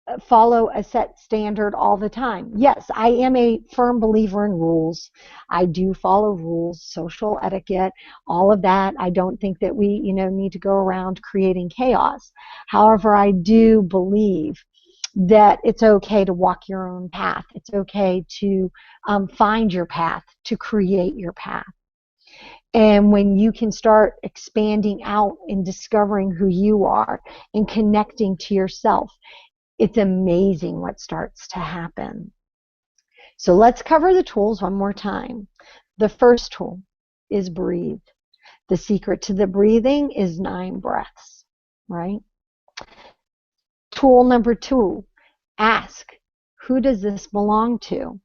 A: a set standard all the time? Yes, I am a firm believer in rules. I do follow rules, social etiquette, all of that. I don't think that we, need to go around creating chaos. However, I do believe that it's okay to walk your own path. It's okay to find your path, to create your path. And when you can start expanding out and discovering who you are and connecting to yourself, it's amazing what starts to happen. So let's cover the tools one more time. The first tool is breathe. The secret to the breathing is 9 breaths, right? Tool number 2, ask, who does this belong to?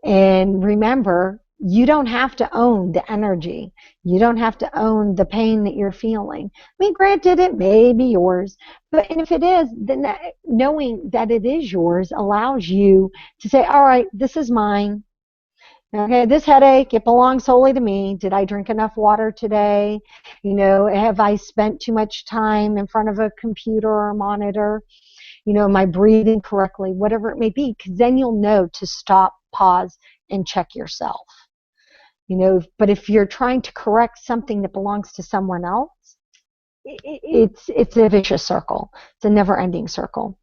A: And remember, you don't have to own the energy. You don't have to own the pain that you're feeling. I mean, granted, it may be yours, but if it is, then knowing that it is yours allows you to say, all right, this is mine. Okay, this headache, it belongs solely to me. Did I drink enough water today? Have I spent too much time in front of a computer or a monitor? Am I breathing correctly? Whatever it may be, because then you'll know to stop, pause, and check yourself. But if you're trying to correct something that belongs to someone else, it's a vicious circle. It's a never-ending circle.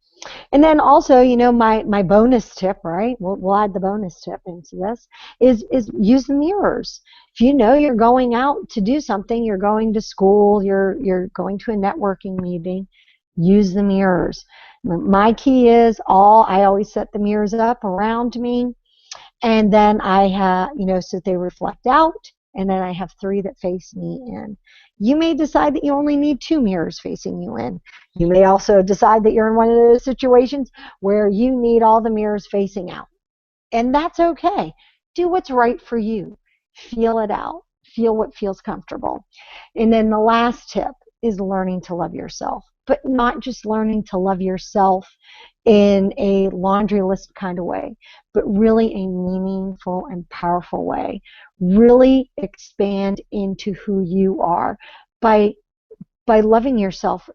A: And then also, my bonus tip, right? We'll add the bonus tip into this, is use the mirrors. If you know you're going out to do something, you're going to school, you're going to a networking meeting, use the mirrors. My key is I always set the mirrors up around me. And then I have, so they reflect out, and then I have 3 that face me in. You may decide that you only need 2 mirrors facing you in. You may also decide that you're in one of those situations where you need all the mirrors facing out. And that's okay. Do what's right for you. Feel it out. Feel what feels comfortable. And then the last tip is learning to love yourself, but not just learning to love yourself in a laundry list kind of way, but really a meaningful and powerful way. Really expand into who you are by loving yourself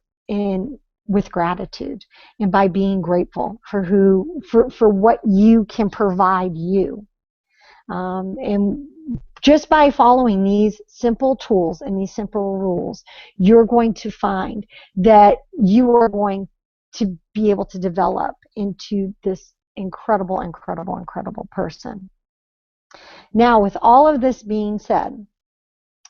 A: with gratitude, and by being grateful for what you can provide you. And just by following these simple tools and these simple rules, you're going to find that you are going to be able to develop into this incredible, incredible, incredible person. Now, with all of this being said,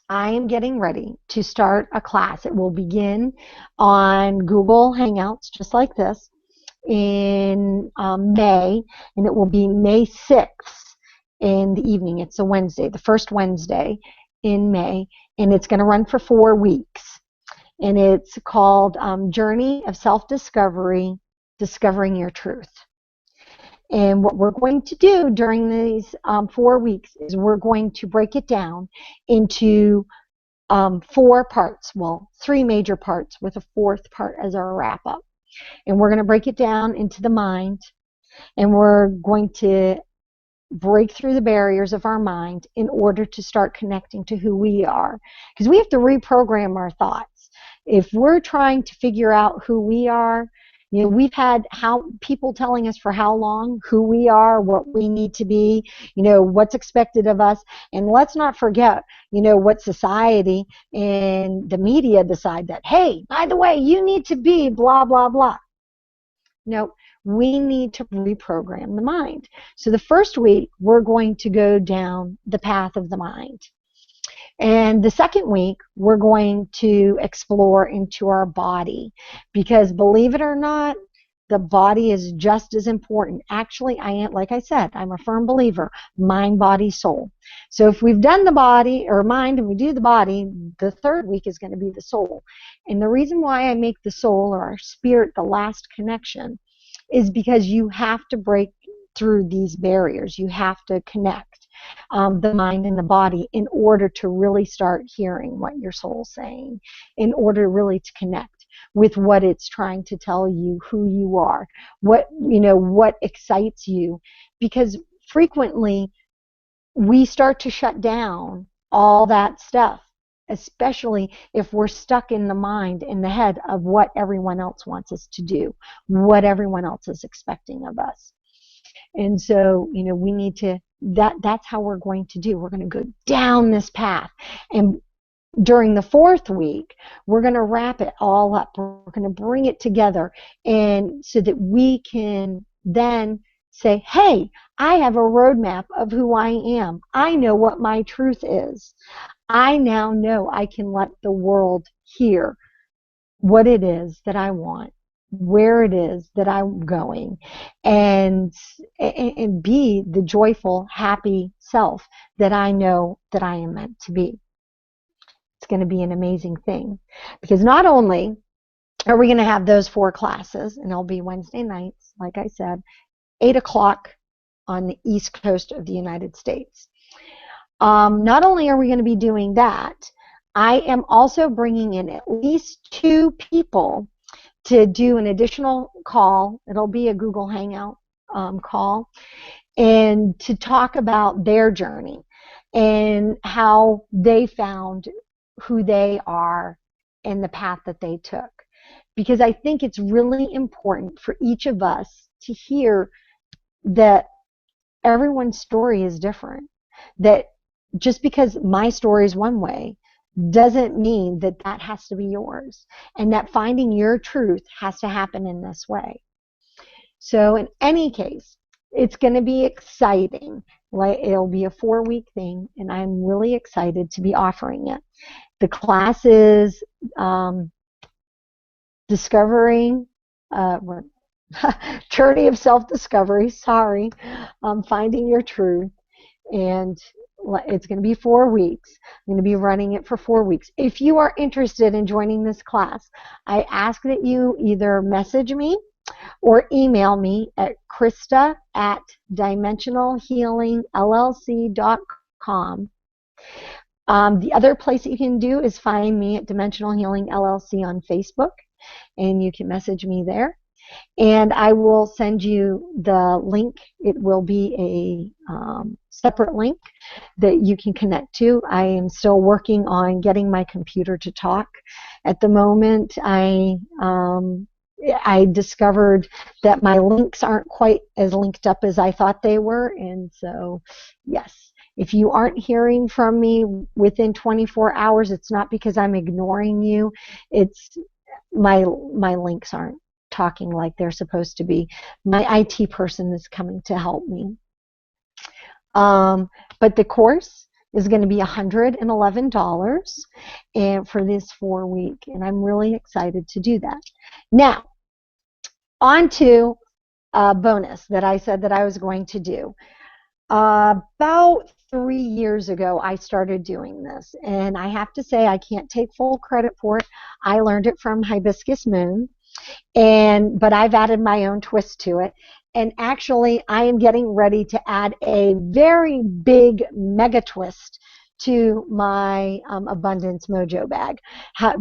A: I am getting ready to start a class. It will begin on Google Hangouts, just like this, in May, and it will be May 6th in the evening. It's a Wednesday, the first Wednesday in May, and it's going to run for 4 weeks. And it's called Journey of Self-Discovery, Discovering Your Truth. And what we're going to do during these 4 weeks is we're going to break it down into 4 parts, well, 3 major parts with a 4th part as our wrap-up. And we're going to break it down into the mind, and we're going to break through the barriers of our mind in order to start connecting to who we are. Because we have to reprogram our thoughts. If we're trying to figure out who we are, you know, we've had people telling us for how long who we are, what we need to be, you know, what's expected of us. And let's not forget, you know, what society and the media decide that, hey, by the way, you need to be blah, blah, blah. No, we need to reprogram the mind. So the first week, we're going to go down the path of the mind. And the second week, we're going to explore into our body, because believe it or not, the body is just as important. Actually, like I said, I'm a firm believer, mind, body, soul. So if we've done the body or mind and we do the body, the third week is going to be the soul. And the reason why I make the soul or our spirit the last connection is because you have to break through these barriers. You have to connect the mind and the body in order to really start hearing what your soul's saying, in order really to connect with what it's trying to tell you, who you are, what excites you. Because frequently we start to shut down all that stuff, especially if we're stuck in the mind, in the head of what everyone else wants us to do, what everyone else is expecting of us. And so, you know, we need to, that's how we're going to do. We're going to go down this path. And during the 4th week, we're going to wrap it all up. We're going to bring it together, and so that we can then say, hey, I have a roadmap of who I am. I know what my truth is. I now know I can let the world hear what it is that I want, where it is that I'm going, and be the joyful, happy self that I know that I am meant to be. It's going to be an amazing thing, because not only are we going to have those 4 classes, and they'll be Wednesday nights, like I said, 8 o'clock on the East Coast of the United States. Not only are we going to be doing that, I am also bringing in at least 2 people to do an additional call. It'll be a Google Hangout call, and to talk about their journey and how they found who they are and the path that they took. Because I think it's really important for each of us to hear that everyone's story is different. That just because my story is one way doesn't mean that that has to be yours, and that finding your truth has to happen in this way. So in any case, it's going to be exciting. It'll be a 4-week thing, and I'm really excited to be offering it. The class is discovering, journey of self-discovery, finding your truth, and it's going to be 4 weeks. I'm going to be running it for 4 weeks. If you are interested in joining this class, I ask that you either message me or email me at krista@dimensionalhealingllc.com. The other place that you can do is find me at Dimensional Healing LLC on Facebook, and you can message me there. And I will send you the link. It will be a separate link that you can connect to. I am still working on getting my computer to talk. At the moment, I discovered that my links aren't quite as linked up as I thought they were. And so, yes, if you aren't hearing from me within 24 hours, it's not because I'm ignoring you. It's my links aren't talking like they're supposed to be. My IT person is coming to help me. But the course is going to be $111 and for this 4-week, and I'm really excited to do that. Now, on to a bonus that I said that I was going to do. About 3 years ago, I started doing this, and I have to say I can't take full credit for it. I learned it from Hibiscus Moon, but I've added my own twist to it. And actually, I am getting ready to add a very big mega twist to my Abundance Mojo bag,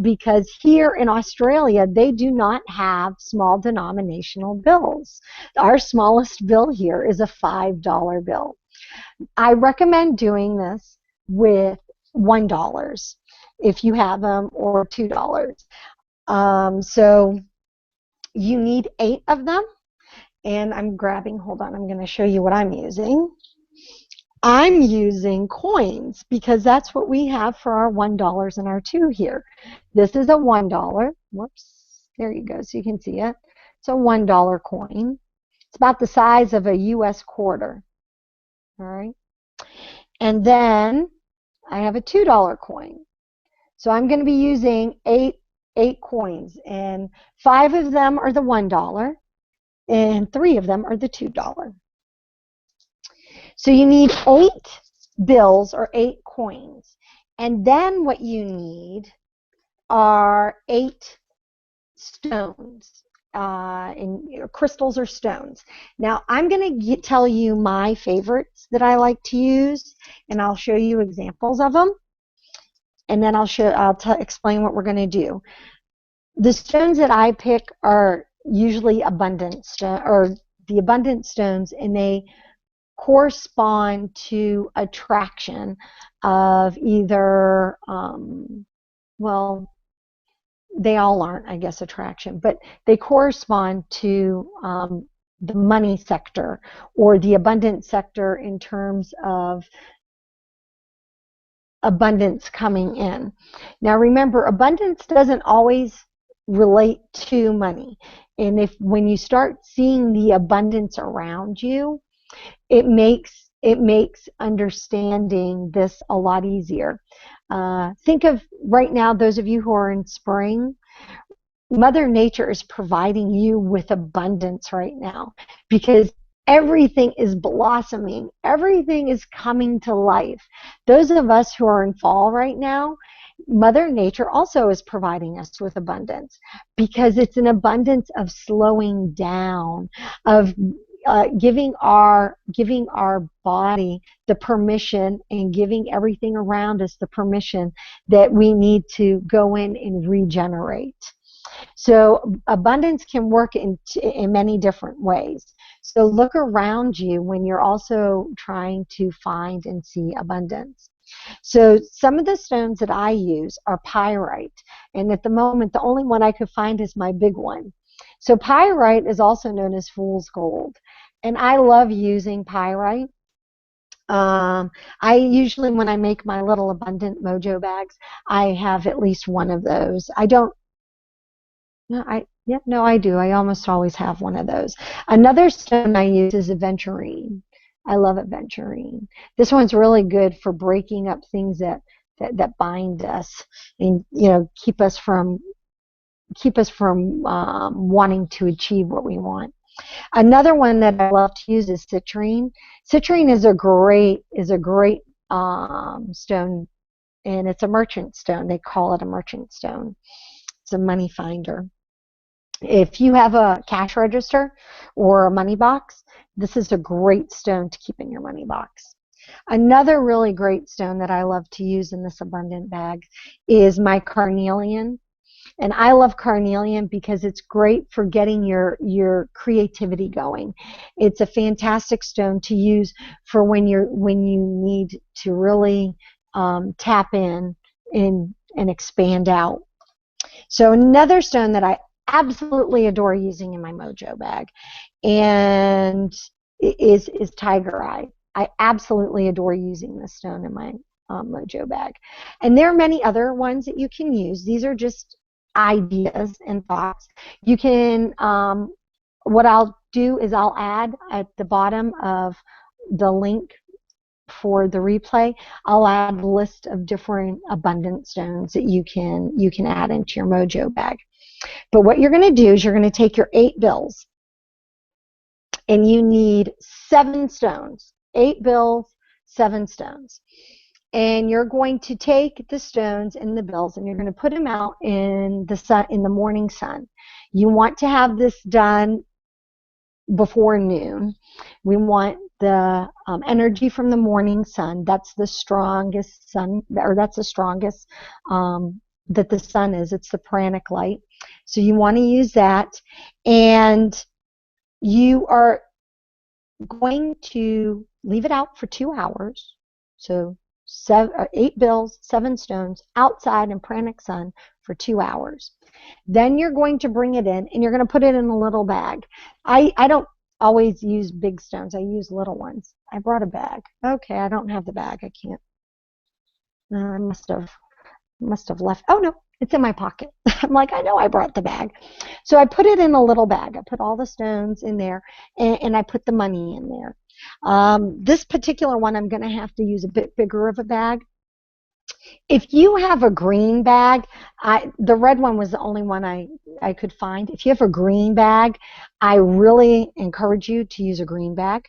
A: because here in Australia, they do not have small denominational bills. Our smallest bill here is a $5 bill. I recommend doing this with $1 if you have them, or $2. So you need 8 of them. And I'm grabbing, hold on, I'm going to show you what I'm using. I'm using coins because that's what we have for our $1 and our 2 here. This is a $1. Whoops, there you go, so you can see it. It's a $1 coin. It's about the size of a US quarter. All right. And then I have a $2 coin. So I'm going to be using eight coins, and 5 of them are the $1. And 3 of them are the $2. So you need 8 bills or 8 coins. And then what you need are 8 stones, crystals or stones. Now I'm going to tell you my favorites that I like to use, and I'll show you examples of them. And then I'll explain what we're going to do. The stones that I pick are usually abundant stone, or the abundant stones, and they correspond to attraction of either, well, they all aren't, I guess, attraction, but they correspond to the money sector or the abundant sector in terms of abundance coming in. Now remember, abundance doesn't always relate to money. And when you start seeing the abundance around you, it makes understanding this a lot easier. Think of right now, those of you who are in spring, Mother Nature is providing you with abundance right now because everything is blossoming. Everything is coming to life. Those of us who are in fall right now, Mother Nature also is providing us with abundance because it's an abundance of slowing down, of giving our body the permission and giving everything around us the permission that we need to go in and regenerate. So abundance can work in many different ways. So look around you when you're also trying to find and see abundance. So some of the stones that I use are pyrite, and at the moment the only one I could find is my big one. So pyrite is also known as fool's gold, and I love using pyrite. I usually, when I make my little abundant mojo bags, I have at least one of those. I don't. No, I do. I almost always have one of those. Another stone I use is Aventurine. I love Aventurine. This one's really good for breaking up things that bind us and keep us from wanting to achieve what we want. Another one that I love to use is Citrine. Citrine is a great stone, and it's a merchant stone. They call it a merchant stone. It's a money finder. If you have a cash register or a money box, this is a great stone to keep in your money box. Another really great stone that I love to use in this abundant bag is my Carnellian. And I love Carnellian because it's great for getting your creativity going. It's a fantastic stone to use for when you need to really tap in and expand out. So another stone that I absolutely adore using in my mojo bag and is Tiger Eye. I absolutely adore using this stone in my mojo bag. And there are many other ones that you can use. These are just ideas and thoughts. You can, what I'll do is I'll add at the bottom of the link for the replay, I'll add a list of different abundance stones that you can add into your mojo bag. But what you're going to do is you're going to take your 8 bills, and you need 7 stones. 8 bills, 7 stones. And you're going to take the stones and the bills, and you're going to put them out in the sun, in the morning sun. You want to have this done before noon. We want the energy from the morning sun. That's the strongest sun, or that's the strongest that the sun is. It's the pranic light. So you want to use that, and you are going to leave it out for 2 hours. So 8 bills, 7 stones outside in pranic sun for 2 hours. Then you're going to bring it in, and you're going to put it in a little bag. I don't always use big stones. I use little ones. I brought a bag. Okay, I don't have the bag. I can't. I must have left. Oh no, it's in my pocket. I'm like, I know I brought the bag. So I put it in a little bag. I put all the stones in there, and I put the money in there. This particular one, I'm going to have to use a bit bigger of a bag. If you have a green bag, the red one was the only one I could find. If you have a green bag, I really encourage you to use a green bag.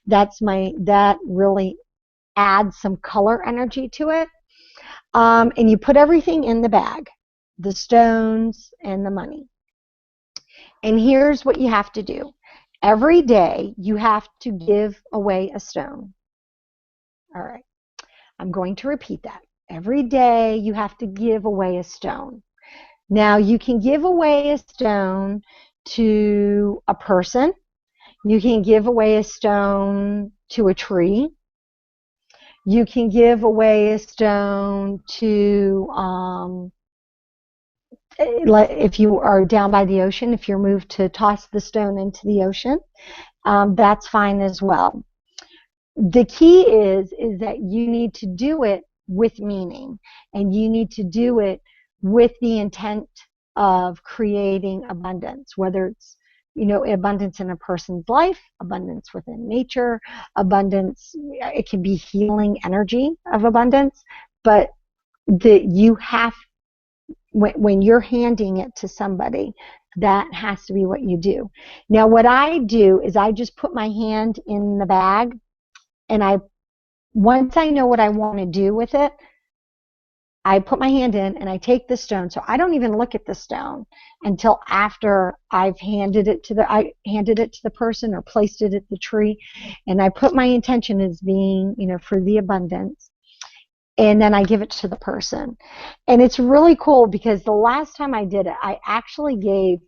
A: That really adds some color energy to it. And you put everything in the bag, the stones and the money. And here's what you have to do. Every day you have to give away a stone. All right. I'm going to repeat that. Every day you have to give away a stone. Now you can give away a stone to a person. You can give away a stone to a tree. You can give away a stone to, if you are down by the ocean, if you're moved to toss the stone into the ocean, that's fine as well. The key is that you need to do it with meaning, and you need to do it with the intent of creating abundance, whether it's, abundance in a person's life, abundance within nature, abundance, it can be healing energy of abundance, but you have, when you're handing it to somebody, that has to be what you do. Now what I do is I just put my hand in the bag, and once I know what I want to do with it, I put my hand in and I take the stone. So I don't even look at the stone until after I've handed it to the person or placed it at the tree. And I put my intention as being, for the abundance. And then I give it to the person. And it's really cool because the last time I did it, I actually gave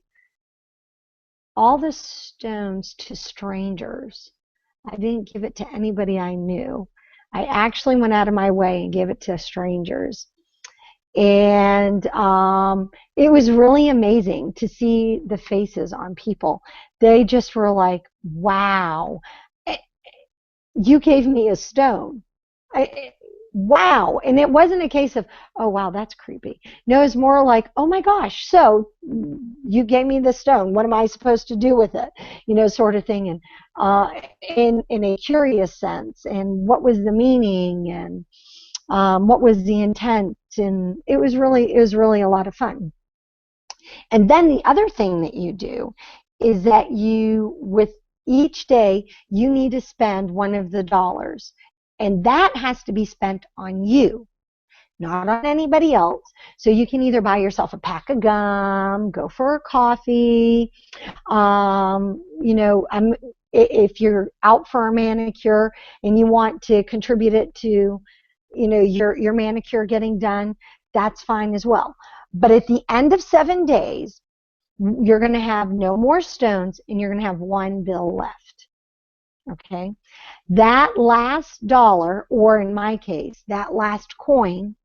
A: all the stones to strangers. I didn't give it to anybody I knew. I actually went out of my way and gave it to strangers. And it was really amazing to see the faces on people. They just were like, wow, you gave me a stone. Wow. And it wasn't a case of, oh, wow, that's creepy. No, it's more like, oh, my gosh, so you gave me the stone. What am I supposed to do with it? Sort of thing. And in a curious sense. And what was the meaning? And what was the intent? And it was really a lot of fun. And then the other thing that you do is that with each day, you need to spend one of the dollars. And that has to be spent on you, not on anybody else. So you can either buy yourself a pack of gum, go for a coffee, if you're out for a manicure and you want to contribute it to, your manicure getting done, that's fine as well. But at the end of 7 days, you're going to have no more stones and you're going to have 1 bill left. Okay? That last dollar, or in my case, that last coin,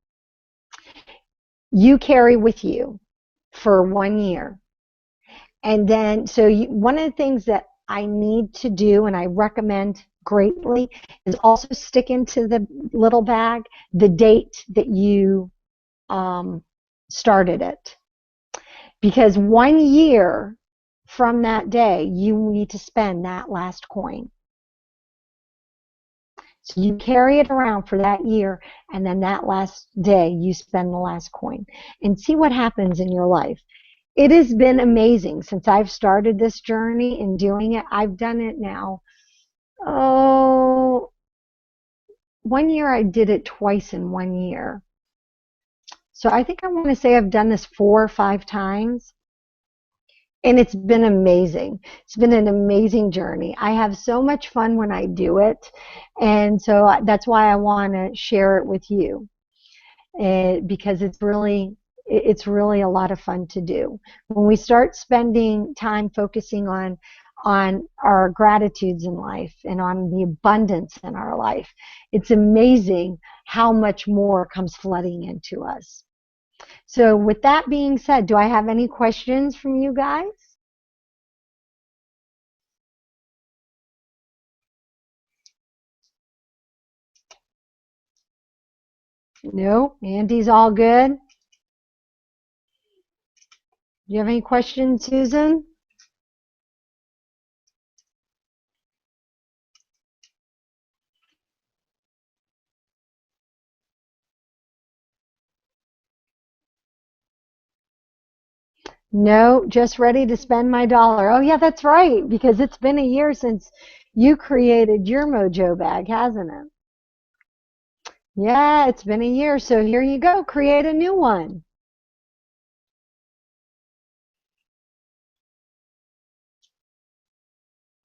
A: you carry with you for 1 year. And then, one of the things that I need to do, and I recommend greatly, is also stick into the little bag the date that you started it. because 1 year from that day, you need to spend that last coin. So you carry it around for that year, and then that last day, you spend the last coin. And see what happens in your life. It has been amazing since I've started this journey and doing it. I've done it now. Oh, 1 year I did it twice in 1 year. So I think I want to say I've done this 4 or 5 times. And it's been amazing. It's been an amazing journey. I have so much fun when I do it. And so that's why I want to share it with you. Because it's really a lot of fun to do. When we start spending time focusing on our gratitudes in life and on the abundance in our life, it's amazing how much more comes flooding into us. So with that being said, do I have any questions from you guys? No? Andy's all good? Do you have any questions, Susan? No, just ready to spend my dollar. Oh, yeah, that's right, because it's been a year since you created your Mojo bag, hasn't it? Yeah, it's been a year, so here you go. Create a new one.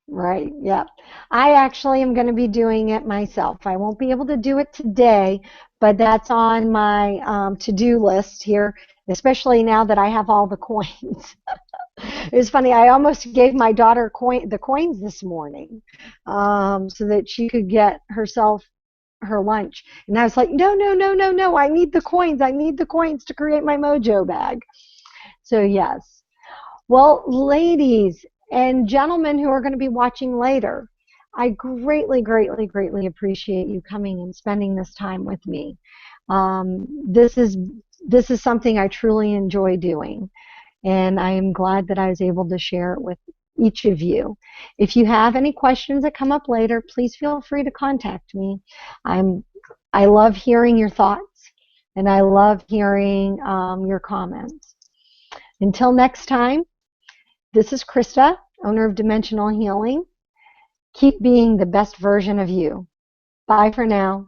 A: Right, yeah. I actually am going to be doing it myself. I won't be able to do it today, but that's on my to-do list here, especially now that I have all the coins. It's funny, I almost gave my daughter the coins this morning so that she could get herself her lunch. And I was like, no, no, no, no, no, I need the coins. I need the coins to create my Mojo bag. So yes. Well, ladies and gentlemen who are going to be watching later, I greatly, greatly, greatly appreciate you coming and spending this time with me. This is something I truly enjoy doing, and I am glad that I was able to share it with each of you. If you have any questions that come up later, please feel free to contact me. I love hearing your thoughts, and I love hearing your comments. Until next time, this is Krista, owner of Dimensional Healing. Keep being the best version of you. Bye for now.